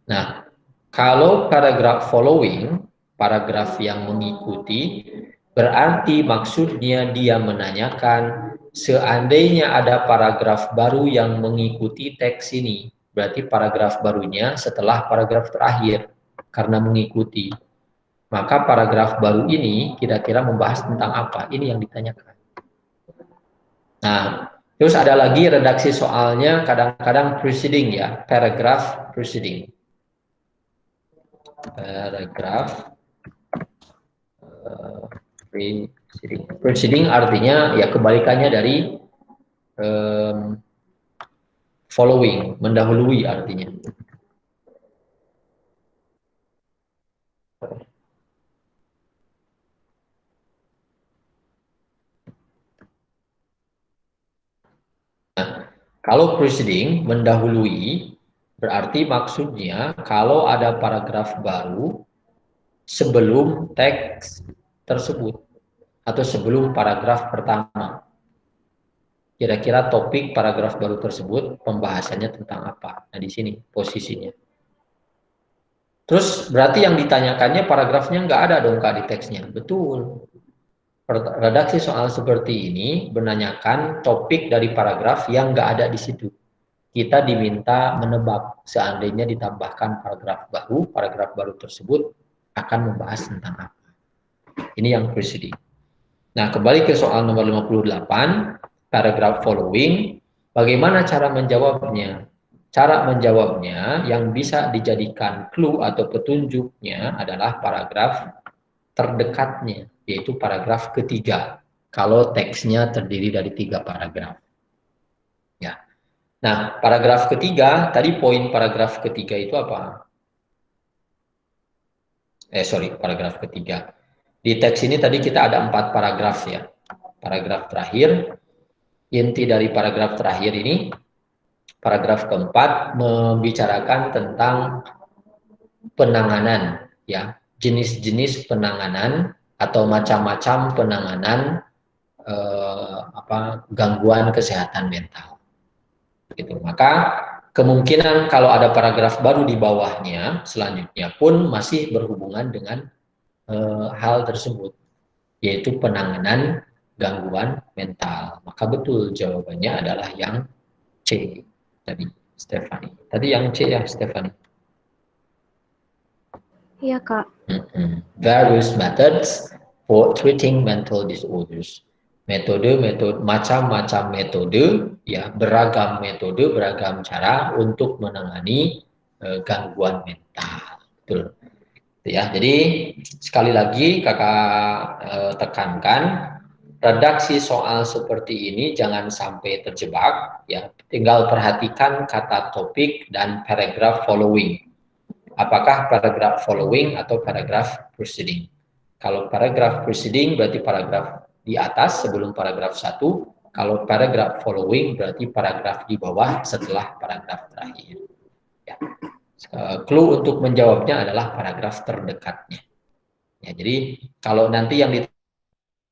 Nah, kalau paragraf following, paragraf yang mengikuti, berarti maksudnya dia menanyakan seandainya ada paragraf baru yang mengikuti teks ini, berarti paragraf barunya setelah paragraf terakhir karena mengikuti. Maka paragraf baru ini kira-kira membahas tentang apa? Ini yang ditanyakan. Nah, terus ada lagi redaksi soalnya kadang-kadang preceding ya, paragraph preceding. Paragraph preceding. Preceding artinya ya kebalikannya dari um, following, mendahului artinya. Nah, Kalau preceding mendahului, berarti maksudnya kalau ada paragraf baru sebelum teks tersebut atau sebelum paragraf pertama. Kira-kira topik paragraf baru tersebut pembahasannya tentang apa? Nah, di sini posisinya. Terus berarti yang ditanyakannya paragrafnya nggak ada dong Kak di teksnya. Betul. Redaksi soal seperti ini menanyakan topik dari paragraf yang nggak ada di situ. Kita diminta menebak seandainya ditambahkan paragraf baru tersebut akan membahas tentang apa. Ini yang preceding. Nah, kembali ke soal nomor 58, paragraf following. Bagaimana cara menjawabnya? Cara menjawabnya yang bisa dijadikan clue atau petunjuknya adalah paragraf terdekatnya, yaitu paragraf ketiga. Kalau teksnya terdiri dari 3 paragraf. Ya. Nah, paragraf ketiga, tadi poin paragraf ketiga itu apa? Paragraf ketiga. Di teks ini tadi kita ada 4 paragraf ya. Paragraf terakhir, inti dari paragraf terakhir ini, paragraf keempat membicarakan tentang penanganan, ya, jenis-jenis penanganan atau macam-macam penanganan gangguan kesehatan mental. Gitu. Maka kemungkinan kalau ada paragraf baru di bawahnya, selanjutnya pun masih berhubungan dengan hal tersebut, yaitu penanganan gangguan mental. Maka betul jawabannya adalah yang C tadi, Stefani. Tadi yang C ya, Stefani. Iya, Kak. Various methods for treating mental disorders. Macam-macam metode, ya, beragam metode, beragam cara untuk menangani gangguan mental. Betul. Ya, jadi sekali lagi kakak tekankan, redaksi soal seperti ini jangan sampai terjebak, ya. Tinggal perhatikan kata topik dan paragraf following. Apakah paragraf following atau paragraf preceding? Kalau paragraf preceding berarti paragraf di atas sebelum paragraf 1. Kalau paragraf following berarti paragraf di bawah setelah paragraf terakhir. Ya. Clue untuk menjawabnya adalah paragraf terdekatnya. Ya, jadi kalau nanti yang di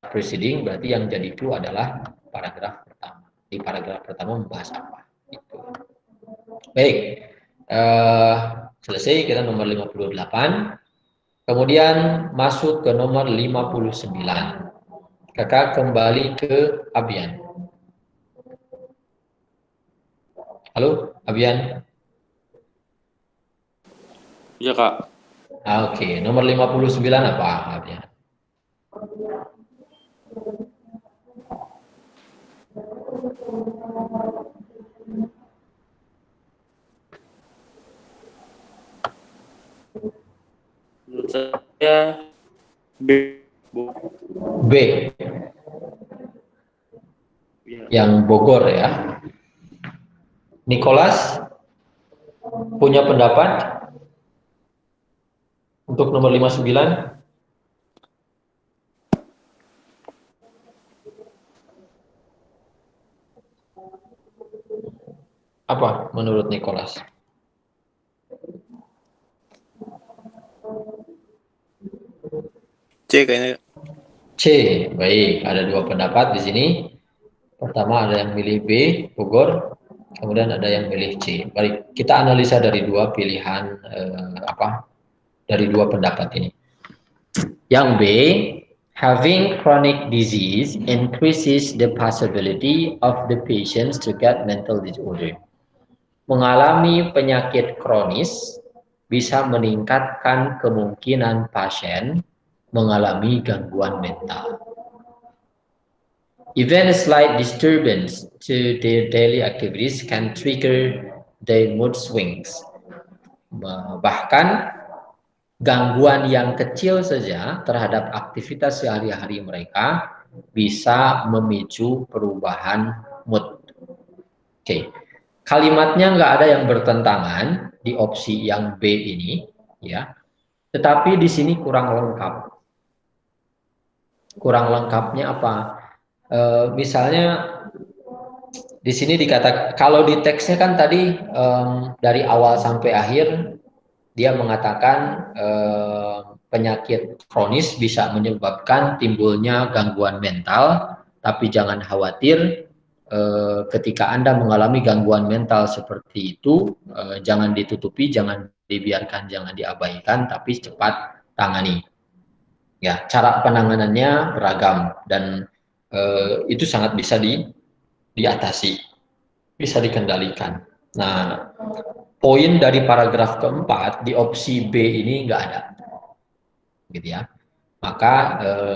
preceding berarti yang jadi clue adalah paragraf pertama. Di paragraf pertama membahas apa? Itu. Baik. Selesai kita nomor 58. Kemudian masuk ke nomor 59. Kakak kembali ke Abian. Halo, Abian. Iya, Kak. Oke, nomor 59 apa, Abian? Menurut saya B. B. Ya. Yang Bogor ya. Nicholas punya pendapat untuk nomor 59? Apa menurut Nicholas? C kayaknya. C, baik. Ada 2 pendapat di sini. Pertama ada yang milih B, Bogor. Kemudian ada yang milih C. Baik, kita analisa dari 2 pilihan dari 2 pendapat ini. Yang B, having chronic disease increases the possibility of the patients to get mental disorder. Mengalami penyakit kronis bisa meningkatkan kemungkinan pasien mengalami gangguan mental. Even a slight disturbance to their daily activities can trigger their mood swings. Bahkan gangguan yang kecil saja terhadap aktivitas sehari-hari mereka bisa memicu perubahan mood. Oke. Kalimatnya nggak ada yang bertentangan di opsi yang B ini, ya. Tetapi di sini kurang lengkap. Kurang lengkapnya apa? Misalnya di sini dikatakan, kalau di teksnya kan tadi dari awal sampai akhir dia mengatakan penyakit kronis bisa menyebabkan timbulnya gangguan mental, tapi jangan khawatir ketika Anda mengalami gangguan mental seperti itu, jangan ditutupi, jangan dibiarkan, jangan diabaikan, tapi cepat tangani. Ya, cara penanganannya beragam dan itu sangat bisa diatasi, bisa dikendalikan. Nah, poin dari paragraf keempat di opsi B ini nggak ada, gitu ya. Maka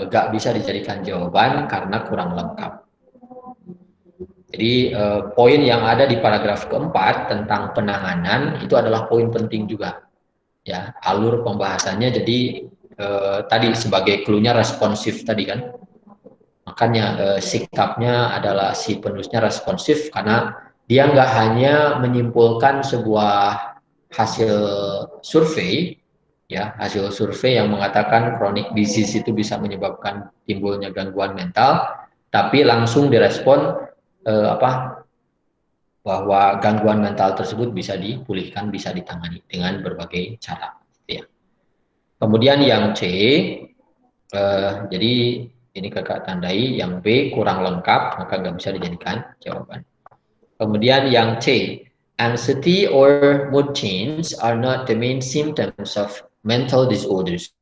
nggak bisa dijadikan jawaban karena kurang lengkap. Jadi poin yang ada di paragraf keempat tentang penanganan itu adalah poin penting juga, ya. Alur pembahasannya jadi tadi sebagai clue-nya responsif tadi kan. Makanya sikapnya adalah si penulisnya responsif karena dia nggak hanya menyimpulkan sebuah hasil survei, ya, hasil survei yang mengatakan chronic disease itu bisa menyebabkan timbulnya gangguan mental, tapi langsung direspon bahwa gangguan mental tersebut bisa dipulihkan, bisa ditangani dengan berbagai cara. Ya. Kemudian yang C, jadi ini kakak tandai, yang B kurang lengkap, maka nggak bisa dijadikan jawaban. Kemudian yang C, anxiety or mood change are not the main symptoms of mental disorders.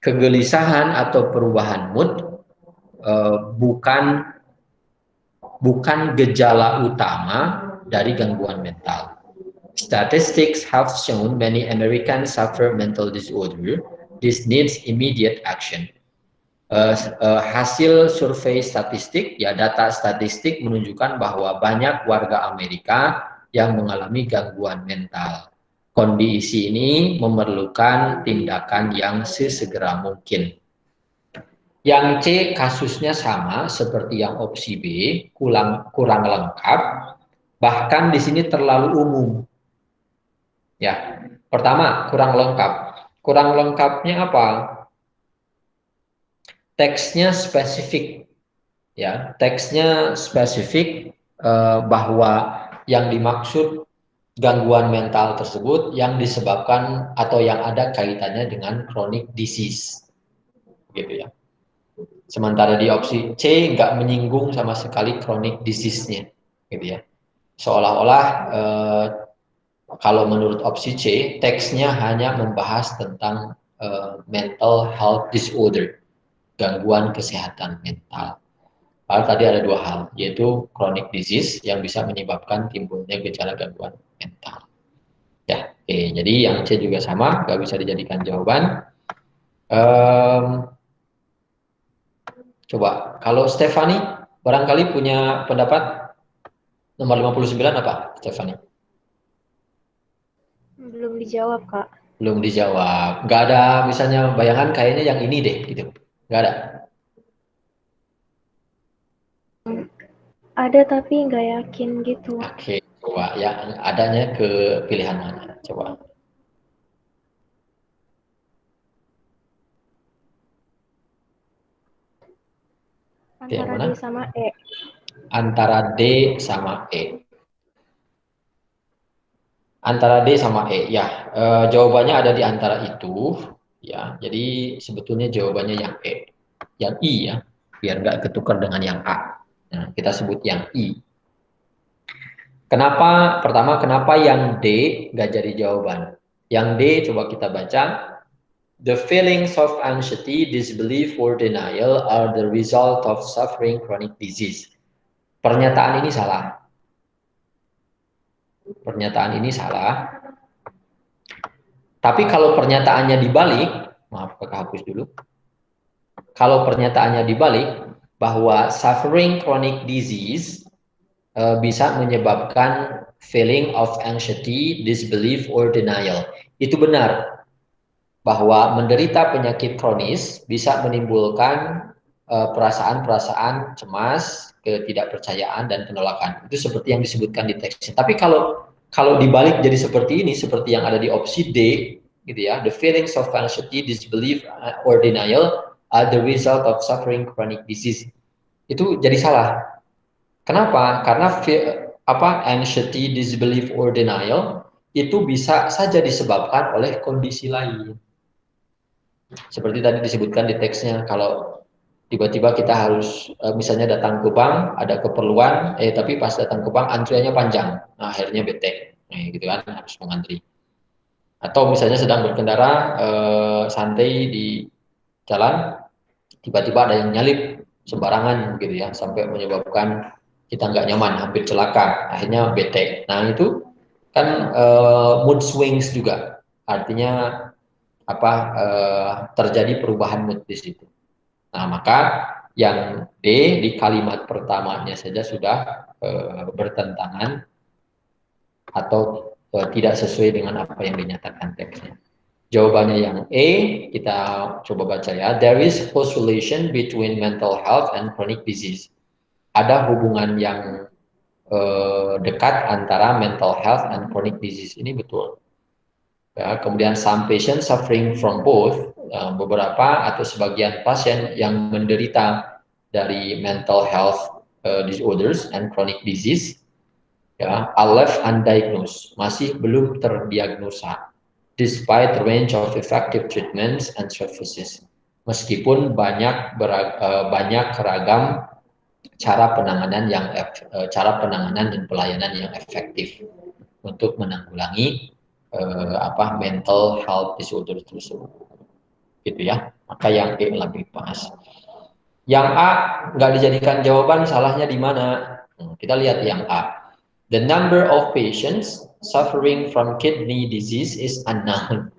Kegelisahan atau perubahan mood bukan gejala utama dari gangguan mental. Statistics have shown many Americans suffer mental disorder. This needs immediate action. Hasil survei statistik, ya data statistik menunjukkan bahwa banyak warga Amerika yang mengalami gangguan mental. Kondisi ini memerlukan tindakan yang sesegera mungkin. Yang C kasusnya sama seperti yang opsi B, kurang lengkap, bahkan di sini terlalu umum. Ya, pertama kurang lengkap. Kurang lengkapnya apa? Teksnya spesifik, ya teksnya spesifik bahwa yang dimaksud gangguan mental tersebut yang disebabkan atau yang ada kaitannya dengan chronic disease, gitu ya. Sementara di opsi C nggak menyinggung sama sekali chronic disease-nya, gitu ya. Seolah-olah kalau menurut opsi C teksnya hanya membahas tentang mental health disorder, gangguan kesehatan mental. Lalu tadi ada dua hal, yaitu chronic disease yang bisa menyebabkan timbulnya gejala gangguan mental. Ya, oke. Jadi yang C juga sama, nggak bisa dijadikan jawaban. Coba, kalau Stefani, barangkali punya pendapat nomor 59 apa, Stefani? Belum dijawab, Kak. Belum dijawab. Nggak ada misalnya bayangan kayaknya yang ini deh, gitu. Nggak ada. Ada tapi nggak yakin gitu. Oke, coba ya adanya ke pilihan mana? Coba. Antara D sama E. Antara D sama E. Antara D sama E, ya. Jawabannya ada di antara itu, ya. Jadi sebetulnya jawabannya yang E, yang I ya, biar nggak ketukar dengan yang A. Nah, kita sebut yang I. Kenapa? Pertama, kenapa yang D nggak jadi jawaban? Yang D coba kita baca. The feelings of anxiety, disbelief, or denial are the result of suffering chronic disease. Pernyataan ini salah. Pernyataan ini salah. Tapi kalau pernyataannya dibalik, maaf kakak hapus dulu. Kalau pernyataannya dibalik, bahwa suffering chronic disease bisa menyebabkan feeling of anxiety, disbelief, or denial. Itu benar. Bahwa menderita penyakit kronis bisa menimbulkan perasaan-perasaan cemas, ketidakpercayaan, dan penolakan. Itu seperti yang disebutkan di teks. Tapi kalau dibalik jadi seperti ini, seperti yang ada di opsi D, gitu ya, the feelings of anxiety, disbelief, or denial are the result of suffering chronic disease. Itu jadi salah. Kenapa? Karena anxiety, disbelief, or denial itu bisa saja disebabkan oleh kondisi lain. Seperti tadi disebutkan di teksnya, kalau tiba-tiba kita harus misalnya datang ke bank, ada keperluan, tapi pas datang ke bank antriannya panjang, nah, akhirnya bete, gitu kan, harus mengantri. Atau misalnya sedang berkendara santai di jalan, tiba-tiba ada yang nyalip sembarangan gitu ya, sampai menyebabkan kita nggak nyaman, hampir celaka, akhirnya bete. Nah itu kan mood swings juga, artinya terjadi perubahan mood di situ. Nah maka yang D di kalimat pertamanya saja sudah bertentangan atau tidak sesuai dengan apa yang dinyatakan teksnya. Jawabannya yang E, kita coba baca ya. There is correlation between mental health and chronic disease. Ada hubungan yang dekat antara mental health and chronic disease. Ini betul. Ya, kemudian some patients suffering from both, beberapa atau sebagian pasien yang menderita dari mental health disorders and chronic disease, ya, are left undiagnosed, masih belum terdiagnosa, despite range of effective treatments and services. Meskipun banyak ragam cara penanganan dan pelayanan yang efektif untuk menanggulangi mental health disorder tersebut, gitu ya. Maka yang E lebih pas. Yang A nggak dijadikan jawaban, salahnya di mana? Kita lihat yang A. The number of patients suffering from kidney disease is unknown.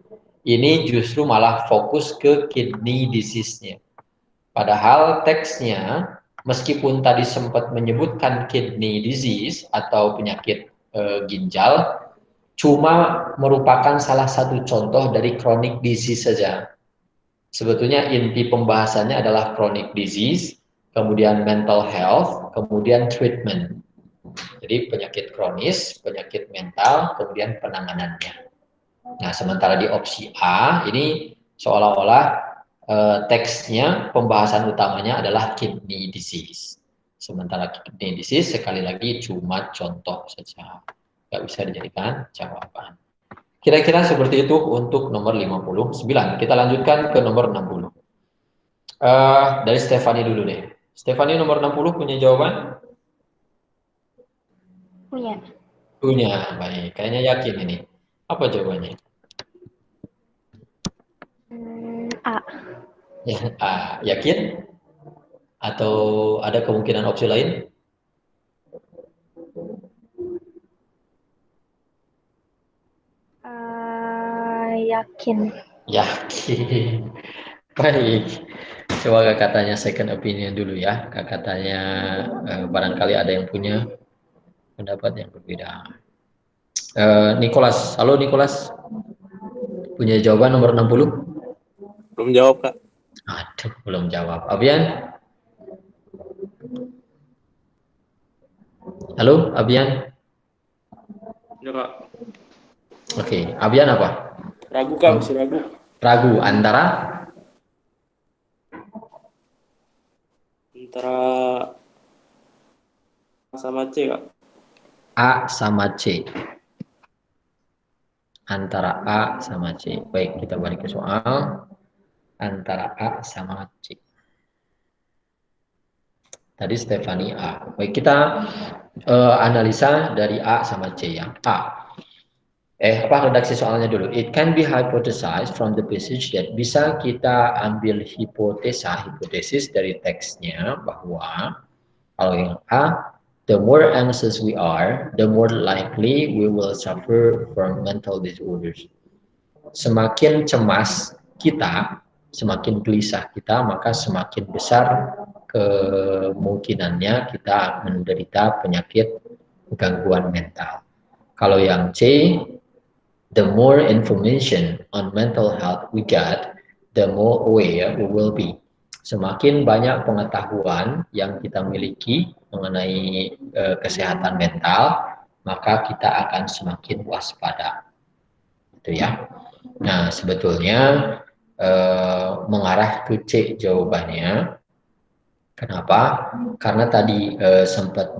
Ini justru malah fokus ke kidney disease-nya. Padahal teksnya, meskipun tadi sempat menyebutkan kidney disease atau penyakit ginjal, cuma merupakan salah satu contoh dari chronic disease saja. Sebetulnya inti pembahasannya adalah chronic disease, kemudian mental health, kemudian treatment. Jadi penyakit kronis, penyakit mental, kemudian penanganannya. Nah, sementara di opsi A ini seolah-olah teksnya pembahasan utamanya adalah kidney disease. Sementara kidney disease sekali lagi cuma contoh saja, nggak bisa dijadikan jawaban. Kira-kira seperti itu untuk nomor 59. Kita lanjutkan ke nomor 60. Dari Stefani dulu deh. Stefani nomor 60 punya jawaban? Punya. Punya, baik. Kayaknya yakin ini. Apa jawabannya? A. Ya, A. Yakin? Atau ada kemungkinan opsi lain? Yakin. Yakin. Baik. Coba kakak tanya second opinion dulu ya. Kakak tanya barangkali ada yang punya pendapat yang berbeda. Nicholas, halo Nicholas. Punya jawaban nomor 60? Belum jawab, Kak. Aduh, belum jawab. Abian? Halo, Abian? Ya, Kak. Oke, Abian apa? Ragu, Kak. Masih ragu. Ragu antara sama C, Kak. A sama C. Antara A sama C. Baik, kita balik ke soal. Antara A sama C. Tadi Stefani A. Baik, kita analisa dari A sama C ya. A. Redaksi soalnya dulu. It can be hypothesized from the passage that, bisa kita ambil hipotesis dari teksnya bahwa kalau yang A, the more anxious we are, the more likely we will suffer from mental disorders. Semakin cemas kita, semakin gelisah kita, maka semakin besar kemungkinannya kita menderita penyakit gangguan mental. Kalau yang C, the more information on mental health we get, the more aware we will be. Semakin banyak pengetahuan yang kita miliki mengenai kesehatan mental, maka kita akan semakin waspada. Itu ya. Nah, sebetulnya mengarah ke C jawabannya, Kenapa? Karena tadi sempat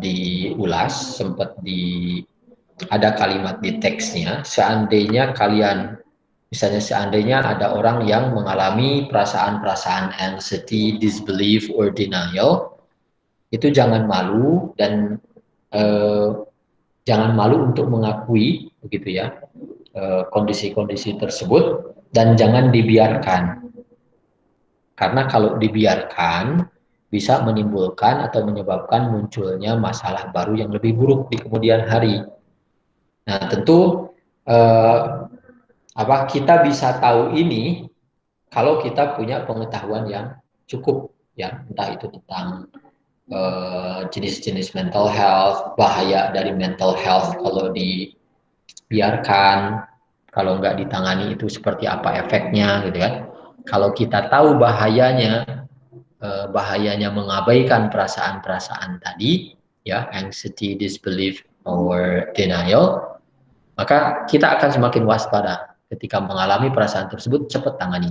ada kalimat di teksnya, seandainya ada orang yang mengalami perasaan-perasaan anxiety, disbelief, or denial, itu jangan malu dan jangan malu untuk mengakui, begitu ya, kondisi-kondisi tersebut, dan jangan dibiarkan. Karena kalau dibiarkan, bisa menimbulkan atau menyebabkan munculnya masalah baru yang lebih buruk di kemudian hari. Nah, tentu kita bisa tahu ini kalau kita punya pengetahuan yang cukup, ya, entah itu tentang jenis-jenis mental health, bahaya dari mental health kalau dibiarkan, kalau nggak ditangani itu seperti apa efeknya, gitu kan. Kalau kita tahu bahayanya mengabaikan perasaan-perasaan tadi, ya, anxiety, disbelief, or denial, maka kita akan semakin waspada ketika mengalami perasaan tersebut. Cepat tangani,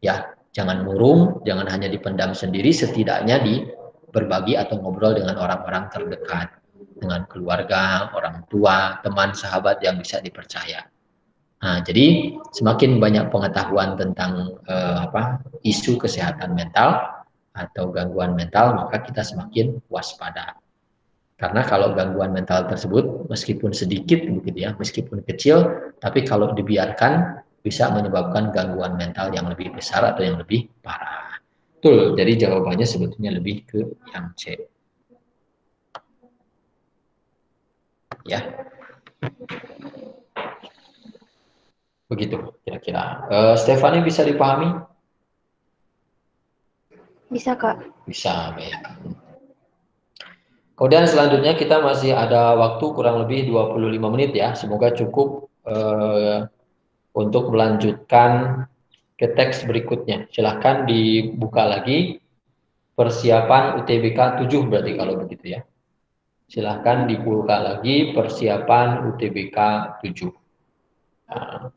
ya, jangan murung, jangan hanya dipendam sendiri, setidaknya berbagi atau ngobrol dengan orang-orang terdekat, dengan keluarga, orang tua, teman, sahabat yang bisa dipercaya. Nah, jadi semakin banyak pengetahuan tentang isu kesehatan mental atau gangguan mental, maka kita semakin waspada. Karena kalau gangguan mental tersebut meskipun sedikit, begitu ya, meskipun kecil, tapi kalau dibiarkan bisa menyebabkan gangguan mental yang lebih besar atau yang lebih parah. Betul, jadi jawabannya sebetulnya lebih ke yang C. Ya. Begitu kira-kira. Stefani bisa dipahami? Bisa, Kak. Bisa, baik. Kemudian selanjutnya kita masih ada waktu kurang lebih 25 menit ya. Semoga cukup untuk melanjutkan ke teks berikutnya. Silahkan dibuka lagi persiapan UTBK 7 berarti kalau begitu ya. Silahkan dibuka lagi persiapan UTBK 7. Nah,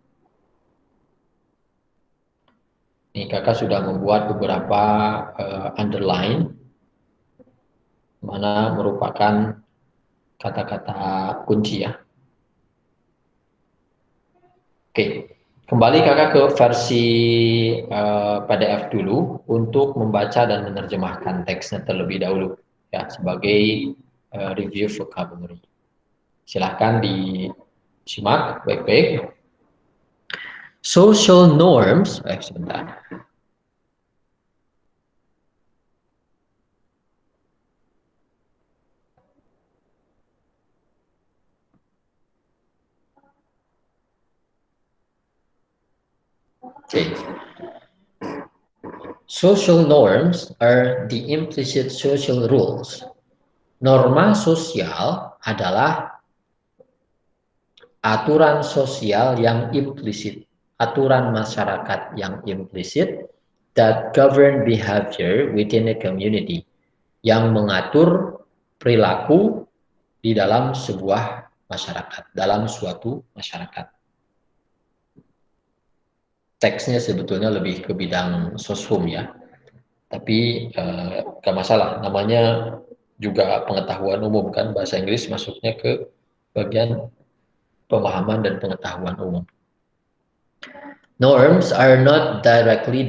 ini kakak sudah membuat beberapa underline, mana merupakan kata-kata kunci ya. Oke, kembali kakak ke versi PDF dulu untuk membaca dan menerjemahkan teksnya terlebih dahulu ya, sebagai review vocabulary. Silahkan disimak baik-baik. Social norms, sebentar. Okay. Social norms are the implicit social rules. Norma sosial adalah aturan sosial yang implisit, aturan masyarakat yang implisit that govern behavior within a community, yang mengatur perilaku di dalam sebuah masyarakat, dalam suatu masyarakat. Teksnya sebetulnya lebih ke bidang soshum ya, tapi gak masalah, namanya juga pengetahuan umum kan, bahasa Inggris masuknya ke bagian pemahaman dan pengetahuan umum. Norms are not directly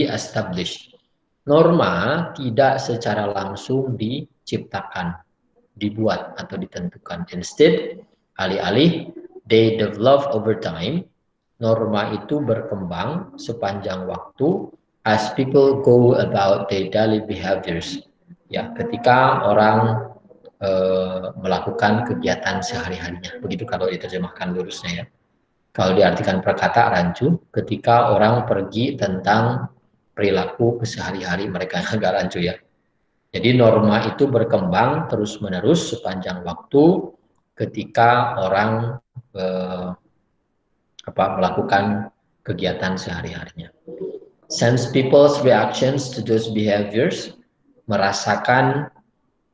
established. Norma tidak secara langsung diciptakan, dibuat atau ditentukan. Instead, alih-alih, they develop over time. Norma itu berkembang sepanjang waktu as people go about their daily behaviors. Ya, ketika orang melakukan kegiatan sehari-harinya. Begitu kalau diterjemahkan lurusnya ya. Kalau diartikan perkata rancu, ketika orang pergi tentang perilaku kesehari-hari mereka, agak rancu ya. Jadi norma itu berkembang terus-menerus sepanjang waktu ketika orang melakukan kegiatan sehari-harinya. Since people's reactions to those behaviors, merasakan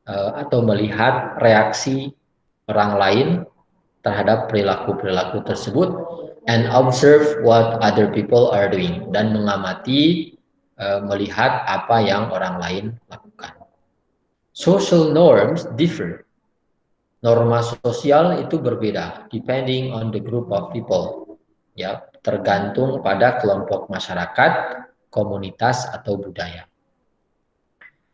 atau melihat reaksi orang lain terhadap perilaku-perilaku tersebut, and observe what other people are doing, dan mengamati melihat apa yang orang lain lakukan. Social norms differ. Norma sosial itu berbeda depending on the group of people. Ya, tergantung pada kelompok masyarakat, komunitas atau budaya.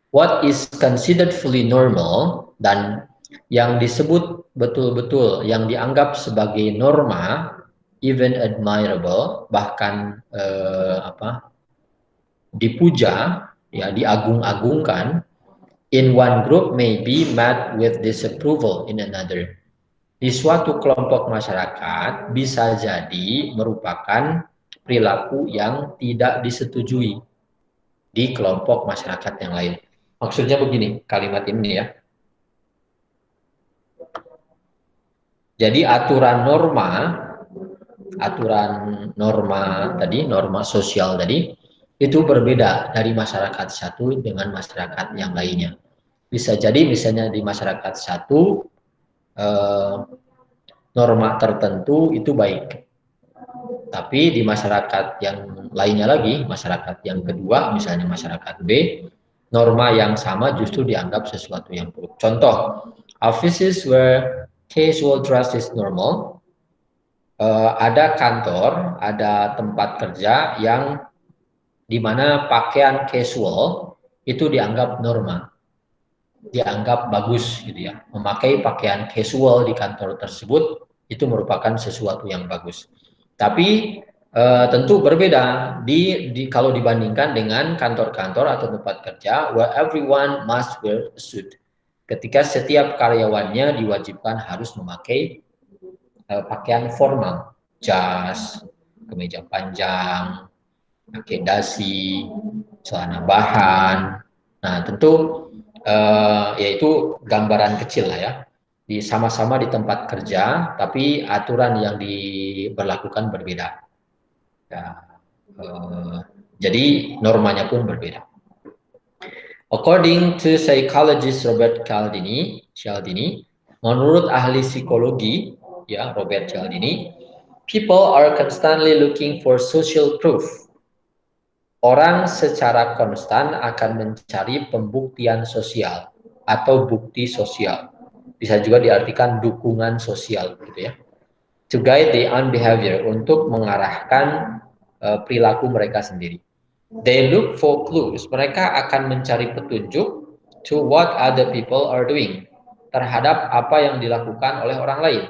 What is considered fully normal dan yang disebut betul-betul yang dianggap sebagai norma, even admirable, bahkan dipuja, ya diagung-agungkan, in one group may be met with disapproval in another. Di suatu kelompok masyarakat bisa jadi merupakan perilaku yang tidak disetujui di kelompok masyarakat yang lain. Maksudnya begini, kalimat ini ya. Jadi aturan norma tadi, norma sosial tadi, itu berbeda dari masyarakat satu dengan masyarakat yang lainnya. Bisa jadi misalnya di masyarakat satu, norma tertentu itu baik. Tapi di masyarakat yang lainnya lagi, masyarakat yang kedua, misalnya masyarakat B, norma yang sama justru dianggap sesuatu yang buruk. Contoh, offices where casual dress is normal, ada kantor, ada tempat kerja yang di mana pakaian casual itu dianggap norma, dianggap bagus gitu ya. Memakai pakaian casual di kantor tersebut itu merupakan sesuatu yang bagus. Tapi tentu berbeda kalau dibandingkan dengan kantor-kantor atau tempat kerja where everyone must wear a suit. Ketika setiap karyawannya diwajibkan harus memakai pakaian formal, jas, kemeja panjang, pakai dasi, celana bahan. Nah, tentu yaitu gambaran kecil lah ya. Sama-sama di tempat kerja, tapi aturan yang diberlakukan berbeda. Ya, jadi normanya pun berbeda. According to psychologist Robert Cialdini, menurut ahli psikologi ya Robert Cialdini, people are constantly looking for social proof. Orang secara konstan akan mencari pembuktian sosial atau bukti sosial. Bisa juga diartikan dukungan sosial gitu ya. To guide their own behavior, untuk mengarahkan perilaku mereka sendiri. They look for clues, mereka akan mencari petunjuk to what other people are doing, terhadap apa yang dilakukan oleh orang lain.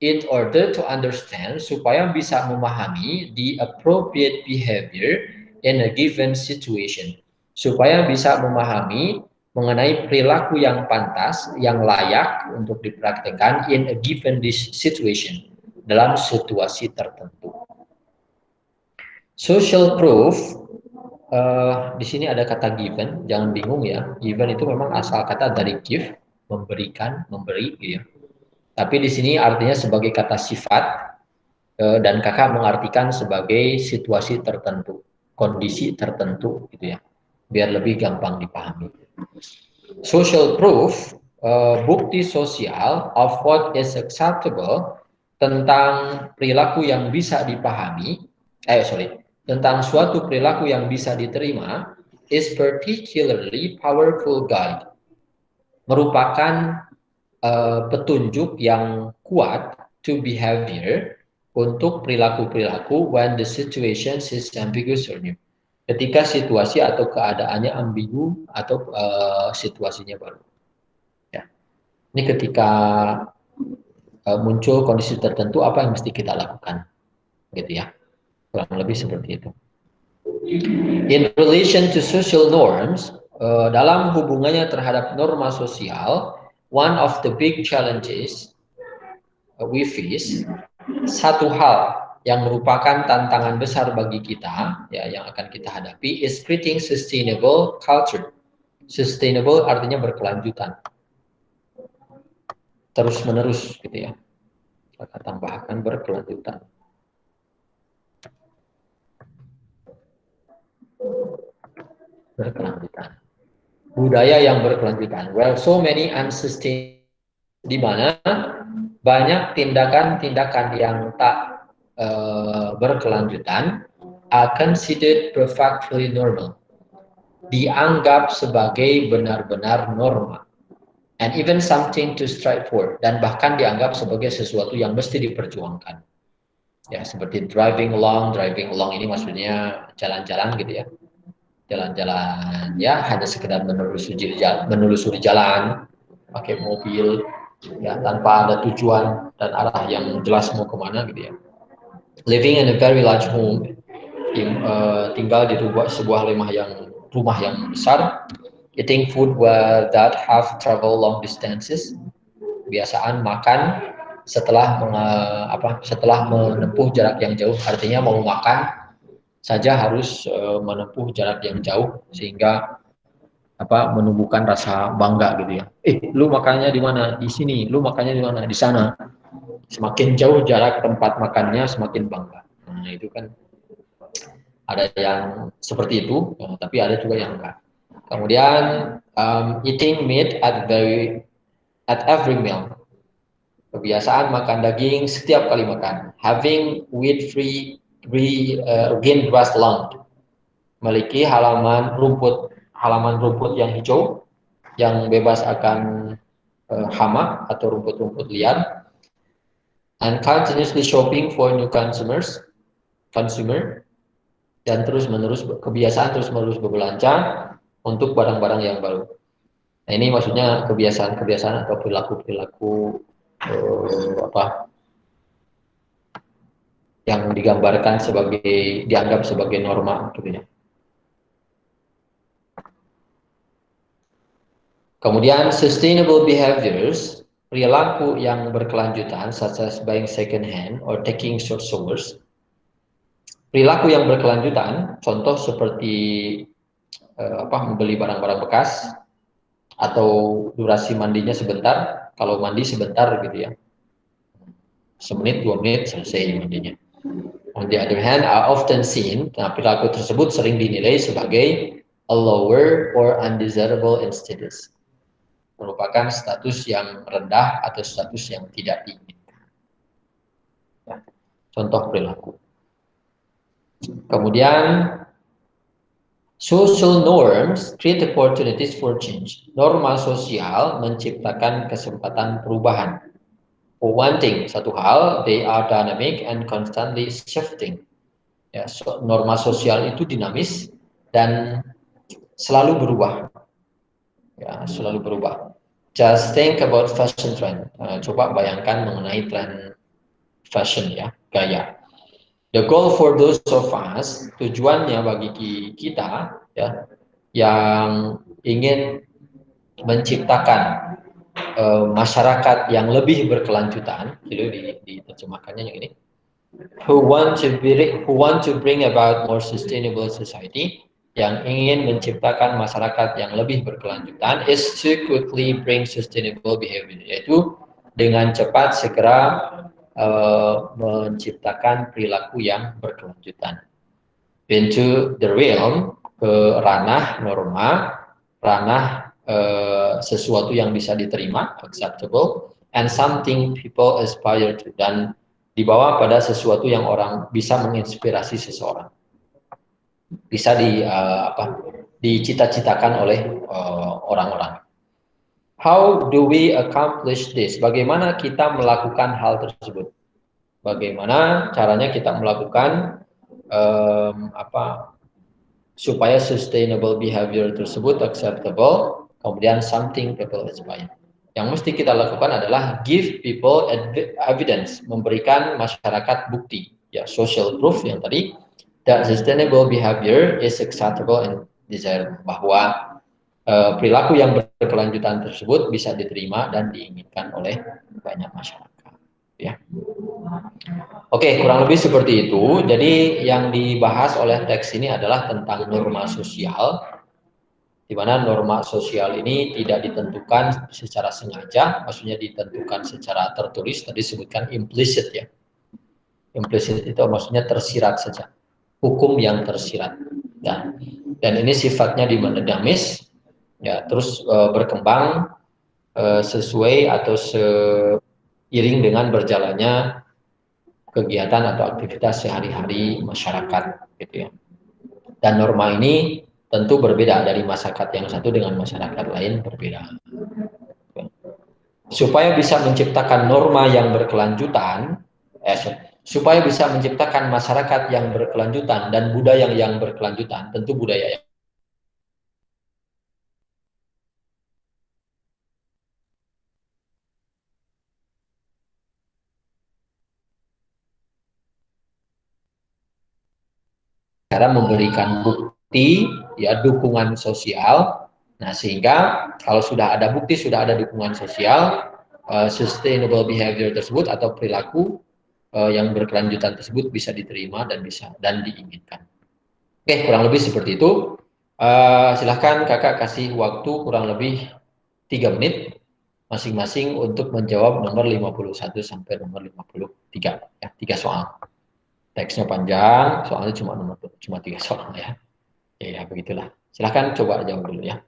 In order to understand, supaya bisa memahami the appropriate behavior in a given situation. Supaya bisa memahami mengenai perilaku yang pantas, yang layak untuk dipraktikkan in a given situation, dalam situasi tertentu. Social proof, di sini ada kata given, jangan bingung ya. Given itu memang asal kata dari give, memberikan, memberi, gitu ya. Tapi di sini artinya sebagai kata sifat, dan kakak mengartikan sebagai situasi tertentu, kondisi tertentu, gitu ya, biar lebih gampang dipahami. Social proof, bukti sosial of what is acceptable, tentang perilaku yang bisa dipahami, tentang suatu perilaku yang bisa diterima, is particularly powerful guide, merupakan petunjuk yang kuat to behavior, untuk perilaku-perilaku when the situation is ambiguous or new. Ketika situasi atau keadaannya ambigu atau situasinya baru. Ya. Ini ketika muncul kondisi tertentu, apa yang mesti kita lakukan, gitu ya. Kurang lebih seperti itu. In relation to social norms, dalam hubungannya terhadap norma sosial, one of the big challenges we face, satu hal yang merupakan tantangan besar bagi kita, ya, yang akan kita hadapi, is creating sustainable culture. Sustainable artinya berkelanjutan, terus menerus, gitu ya. Kita tambahkan berkelanjutan. Berkelanjutan. Budaya yang berkelanjutan. Well, so many unsustainable, di mana banyak tindakan-tindakan yang tak berkelanjutan are considered perfectly normal. Dianggap sebagai benar-benar normal. And even something to strive for. Dan bahkan dianggap sebagai sesuatu yang mesti diperjuangkan. Ya, seperti driving along ini maksudnya jalan-jalan gitu ya. Jalan-jalan ya hanya sekedar menelusuri jalan pakai mobil ya tanpa ada tujuan dan arah yang jelas mau kemana gitu ya. Living in a very large home, tinggal di sebuah rumah yang besar, eating food that have travel long distances, kebiasaan makan setelah menempuh jarak yang jauh, artinya mau makan saja harus menempuh jarak yang jauh sehingga menumbuhkan rasa bangga gitu ya. Lu makannya di mana? Di sini. Lu makannya di mana? Di sana. Semakin jauh jarak tempat makannya semakin bangga. Nah, itu kan ada yang seperti itu, tapi ada juga yang enggak. Kemudian eating meat at every meal. Kebiasaan makan daging setiap kali makan. Having weed-free green grassland. Memiliki halaman rumput yang hijau yang bebas akan hama atau rumput-rumput liar. And continuously shopping for new consumer dan kebiasaan terus-menerus berbelanja untuk barang-barang yang baru. Nah, ini maksudnya kebiasaan atau perilaku yang dianggap sebagai norma gitu ya. Kemudian sustainable behaviors, perilaku yang berkelanjutan such as buying second hand or taking short showers. Perilaku yang berkelanjutan, contoh seperti membeli barang-barang bekas atau durasi mandinya sebentar, kalau mandi sebentar gitu ya. Semenit, 2 menit selesai mandinya. On the other hand, are often seen, perilaku tersebut sering dinilai sebagai a lower or undesirable status. Merupakan status yang rendah atau status yang tidak diinginkan. Ya, contoh perilaku. Kemudian social norms create opportunities for change. Norma sosial menciptakan kesempatan perubahan. For one thing, satu hal, they are dynamic and constantly shifting. Ya, norma sosial itu dinamis dan selalu berubah. Ya, selalu berubah. Just think about fashion trend. Coba bayangkan mengenai tren fashion ya, gaya. The goal for those of us, tujuannya bagi kita ya, yang ingin menciptakan masyarakat yang lebih berkelanjutan, itu diterjemahkannya yang ini. Who want to bring about more sustainable society, yang ingin menciptakan masyarakat yang lebih berkelanjutan, is to quickly bring sustainable behavior, yaitu dengan cepat segera menciptakan perilaku yang berkelanjutan. Into the realm, ke ranah norma, ranah sesuatu yang bisa diterima, acceptable, and something people aspire to, dan dibawa pada sesuatu yang orang bisa menginspirasi seseorang. Bisa dicita-citakan oleh orang-orang. How do we accomplish this? Bagaimana kita melakukan hal tersebut? Bagaimana caranya kita melakukan supaya sustainable behavior tersebut acceptable, kemudian something people aspire. Yang mesti kita lakukan adalah give people evidence, memberikan masyarakat bukti, ya, social proof yang tadi, that sustainable behavior is acceptable and desirable, bahwa perilaku yang berkelanjutan tersebut bisa diterima dan diinginkan oleh banyak masyarakat. Ya. Oke, kurang lebih seperti itu. Jadi yang dibahas oleh teks ini adalah tentang norma sosial, di mana norma sosial ini tidak ditentukan secara sengaja, maksudnya ditentukan secara tertulis, tadi disebutkan implicit ya. Implicit itu maksudnya tersirat saja, hukum yang tersirat. Dan ini sifatnya dinamis, ya, terus berkembang sesuai atau seiring dengan berjalannya kegiatan atau aktivitas sehari-hari masyarakat gitu ya. Dan norma ini tentu berbeda dari masyarakat yang satu dengan masyarakat lain berbeda. Supaya bisa menciptakan norma yang berkelanjutan, supaya bisa menciptakan masyarakat yang berkelanjutan dan budaya yang berkelanjutan, tentu budaya yang cara memberikan bukti, ya dukungan sosial. Nah, sehingga kalau sudah ada bukti, sudah ada dukungan sosial, sustainable behavior tersebut atau perilaku yang berkelanjutan tersebut bisa diterima dan diinginkan. Oke, kurang lebih seperti itu. Silahkan kakak kasih waktu kurang lebih 3 menit masing-masing untuk menjawab nomor 51 sampai nomor 53. Ya, 3 soal. Teksnya panjang, soalnya cuma 3 soal ya. Ya, begitulah. Silahkan coba jawab dulu ya.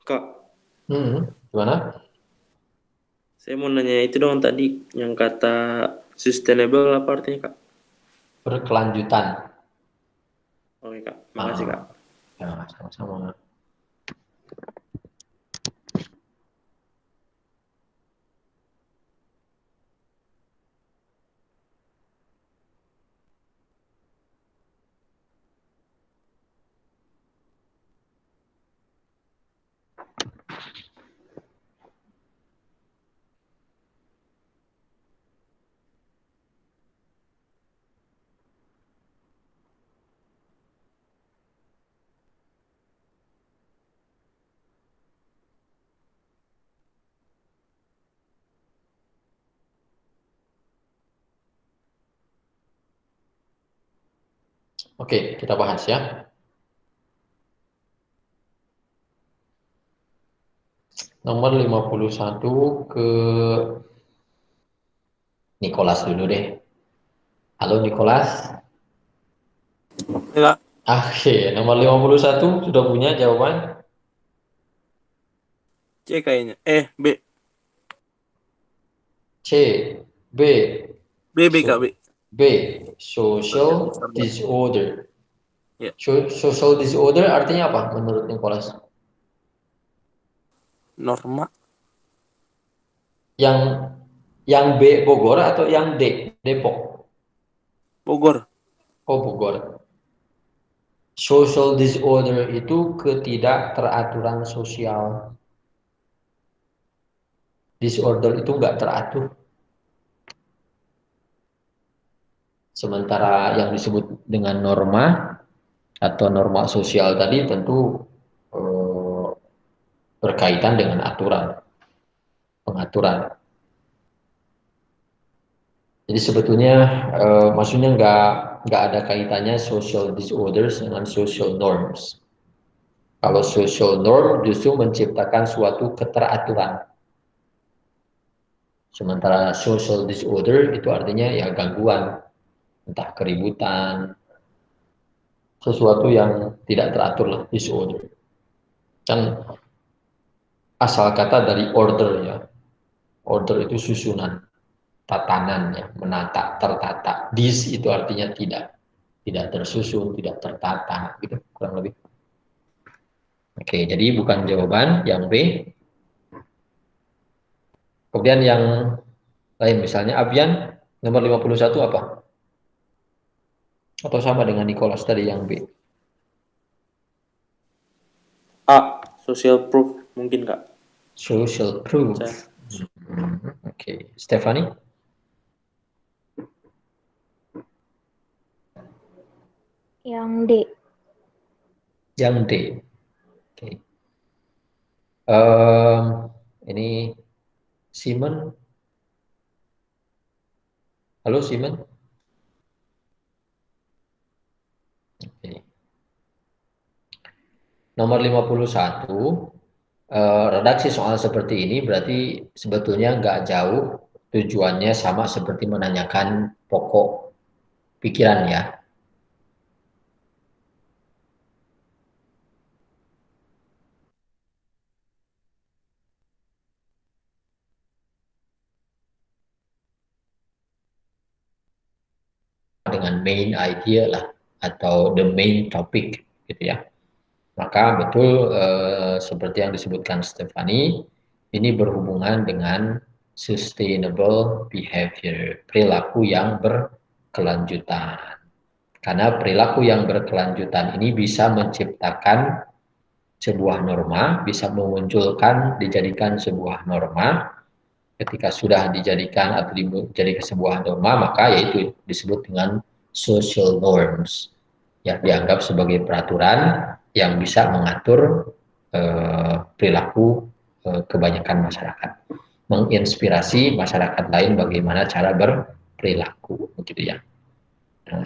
Kak, Gimana? saya mau nanya itu dong tadi yang kata sustainable apa artinya, Kak? Berkelanjutan. Oke, Kak. Makasih, Kak. Ya, sama-sama. Oke, kita bahas ya. Nomor 51 ke Nicholas dulu deh. Halo Nicholas. Enggak, Oke, nomor 51 sudah punya jawaban? C kayaknya. B. C, B, B Kak, B. B, social Sabar. disorder. Ya, Social disorder artinya apa menurut Nicholas? norma. Yang yang B Bogor atau yang D Depok? Bogor. Oh Bogor. Social disorder itu ketidakteraturan sosial. Disorder itu nggak teratur. Sementara yang disebut dengan norma atau norma sosial tadi tentu eh, berkaitan dengan aturan, pengaturan. Jadi sebetulnya maksudnya nggak ada kaitannya social disorders dengan social norms. Kalau social norm justru menciptakan suatu keteraturan. Sementara social disorder itu artinya ya gangguan, entah keributan, sesuatu yang tidak teratur lah, disorder. Kan asal kata dari order ya. Order itu susunan, tatanan ya, menata, tertata. Dis itu artinya tidak tersusun, tidak tertata, gitu kurang lebih. Oke, jadi bukan jawaban yang B. Kemudian yang lain misalnya Abian nomor 51 apa? Atau sama dengan Nicholas tadi yang B? A. Social proof mungkin Kak. Social Saya. proof. Oke, Stephanie? Yang D. Yang D. Oke. Em, ini Simon. Halo Simon. Oke. Nomor 51. Redaksi soal seperti ini berarti sebetulnya nggak jauh tujuannya sama seperti menanyakan pokok pikiran ya. Dengan main idea lah atau the main topic gitu ya. Maka betul seperti yang disebutkan Stephanie, ini berhubungan dengan sustainable behavior, perilaku yang berkelanjutan. Karena perilaku yang berkelanjutan ini bisa menciptakan sebuah norma, bisa memunculkan, dijadikan sebuah norma. Ketika sudah dijadikan atau dijadikan sebuah norma, maka yaitu disebut dengan social norms. Ya, dianggap sebagai peraturan yang bisa mengatur perilaku kebanyakan masyarakat, menginspirasi masyarakat lain bagaimana cara berperilaku, begitu ya.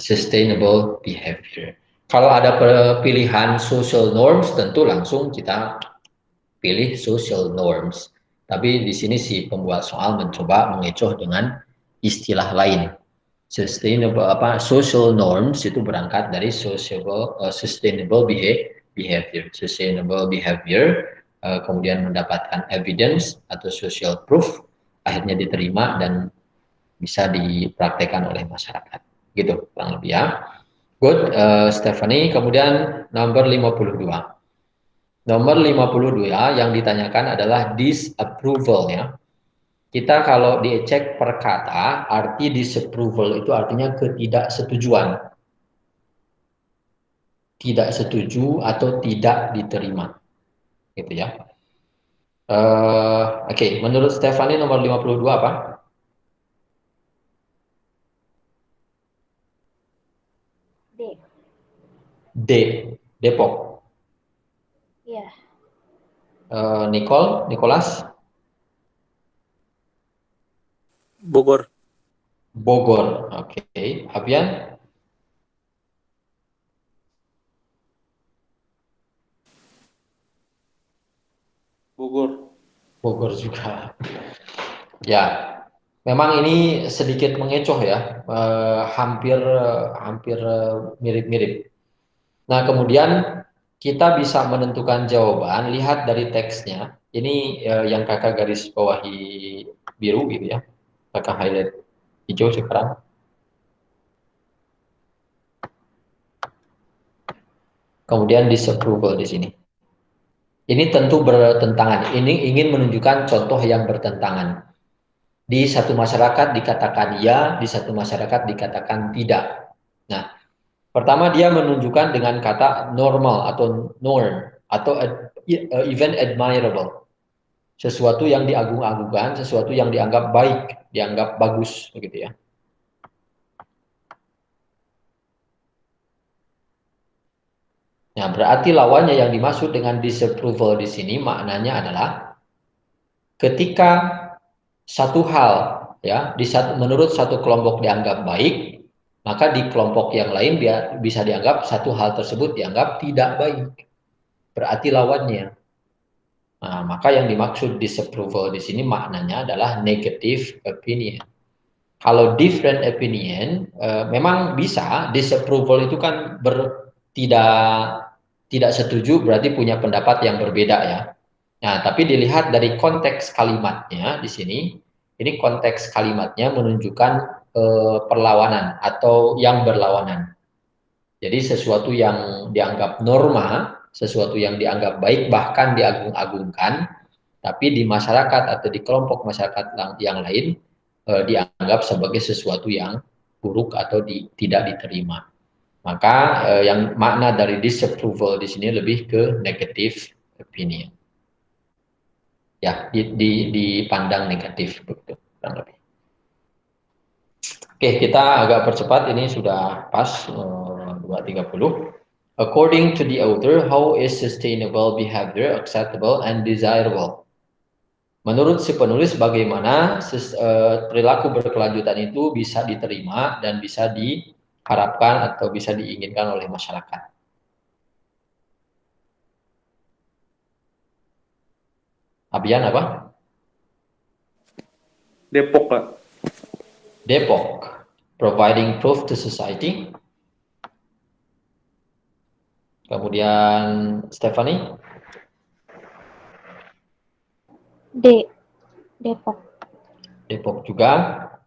Sustainable behavior. Kalau ada pilihan social norms, tentu langsung kita pilih social norms. Tapi di sini si pembuat soal mencoba mengecoh dengan istilah lain. Sustainable social norms itu berangkat dari sustainable behavior. Sustainable behavior kemudian mendapatkan evidence atau social proof, akhirnya diterima dan bisa dipraktekkan oleh masyarakat. Gitu kurang lebih ya. Good, Stephanie. Kemudian nomor 52. Nomor 52 yang ditanyakan adalah disapproval ya. Kita kalau dicek per kata, arti disapproval itu artinya ketidaksetujuan. Tidak setuju atau tidak diterima. Gitu ya. Oke, menurut Stephanie nomor 52 apa? D. D, Depok. Iya. Nicholas? Bogor. Bogor. Oke. Abian? Bogor juga. Ya, memang ini sedikit mengecoh ya, hampir mirip-mirip. Nah, kemudian kita bisa menentukan jawaban lihat dari teksnya. Ini yang kakak garis bawahi biru gitu ya, kakak highlight hijau sekarang. Kemudian disapproval di sini. Ini tentu bertentangan. Ini ingin menunjukkan contoh yang bertentangan. Di satu masyarakat dikatakan ya, di satu masyarakat dikatakan tidak. Nah, pertama dia menunjukkan dengan kata normal atau norm atau even admirable. Sesuatu yang diagung-agungkan, sesuatu yang dianggap baik, dianggap bagus begitu ya. Nah, berarti lawannya yang dimaksud dengan disapproval di sini maknanya adalah ketika satu hal ya menurut satu kelompok dianggap baik, maka di kelompok yang lain bisa dianggap satu hal tersebut dianggap tidak baik. Berarti lawannya. Nah, maka yang dimaksud disapproval di sini maknanya adalah negative opinion. Kalau different opinion, memang bisa disapproval itu kan tidak setuju berarti punya pendapat yang berbeda ya. Nah, tapi dilihat dari konteks kalimatnya di sini, ini konteks kalimatnya menunjukkan perlawanan atau yang berlawanan. Jadi sesuatu yang dianggap norma, sesuatu yang dianggap baik bahkan diagung-agungkan, tapi di masyarakat atau di kelompok masyarakat yang lain dianggap sebagai sesuatu yang buruk atau tidak diterima. Maka yang makna dari disapproval di sini lebih ke negative opinion. Ya, dipandang negatif begitu kurang lebih. Oke, kita agak percepat, ini sudah pas 2.30. According to the author, how is sustainable behavior acceptable and desirable? Menurut si penulis, bagaimana perilaku berkelanjutan itu bisa diterima dan bisa diharapkan atau bisa diinginkan oleh masyarakat. Abian apa? Depok, Kak. Depok. Providing proof to society. Kemudian Stephanie? Depok. Depok juga,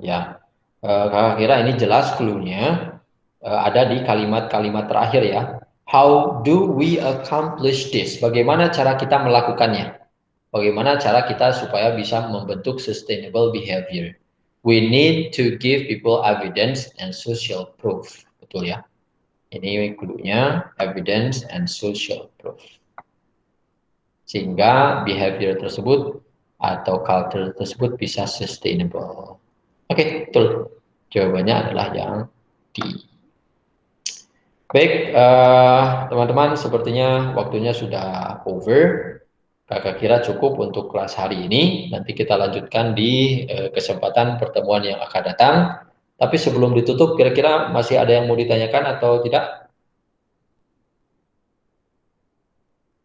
ya. Kakak kira ini jelas clue-nya ada di kalimat-kalimat terakhir ya. How do we accomplish this? Bagaimana cara kita melakukannya? Bagaimana cara kita supaya bisa membentuk sustainable behavior? We need to give people evidence and social proof. Betul ya? Ini clue-nya, evidence and social proof. Sehingga behavior tersebut atau culture tersebut bisa sustainable. Oke, betul. Jawabannya adalah yang D. Baik, teman-teman, sepertinya waktunya sudah over. Kakak kira cukup untuk kelas hari ini. Nanti kita lanjutkan di kesempatan pertemuan yang akan datang. Tapi sebelum ditutup, kira-kira masih ada yang mau ditanyakan atau tidak?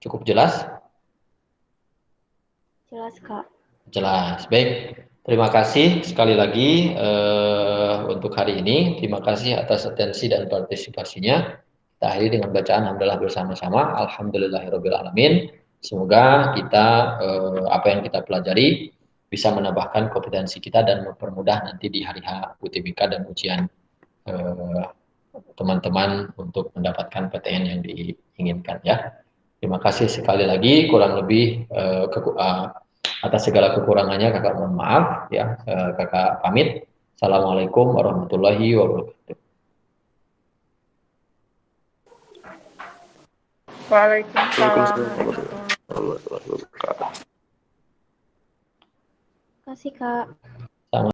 Cukup jelas? Jelas, Kak. Jelas. Baik. Terima kasih sekali lagi untuk hari ini. Terima kasih atas atensi dan partisipasinya. Kita akhiri dengan bacaan hamdalah bersama-sama. Alhamdulillahirrabbilalamin. Semoga kita apa yang kita pelajari bisa menambahkan kompetensi kita dan mempermudah nanti di hari H UTBK dan ujian teman-teman untuk mendapatkan PTN yang diinginkan ya. Terima kasih sekali lagi. Kurang lebih atas segala kekurangannya kakak mohon maaf ya. Kakak pamit. Assalamualaikum warahmatullahi wabarakatuh. Waalaikumsalam Waalaikumsalam warahmatullahi wabarakatuh. warahmatullahi wabarakatuh. Terima kasih, Kak. Sama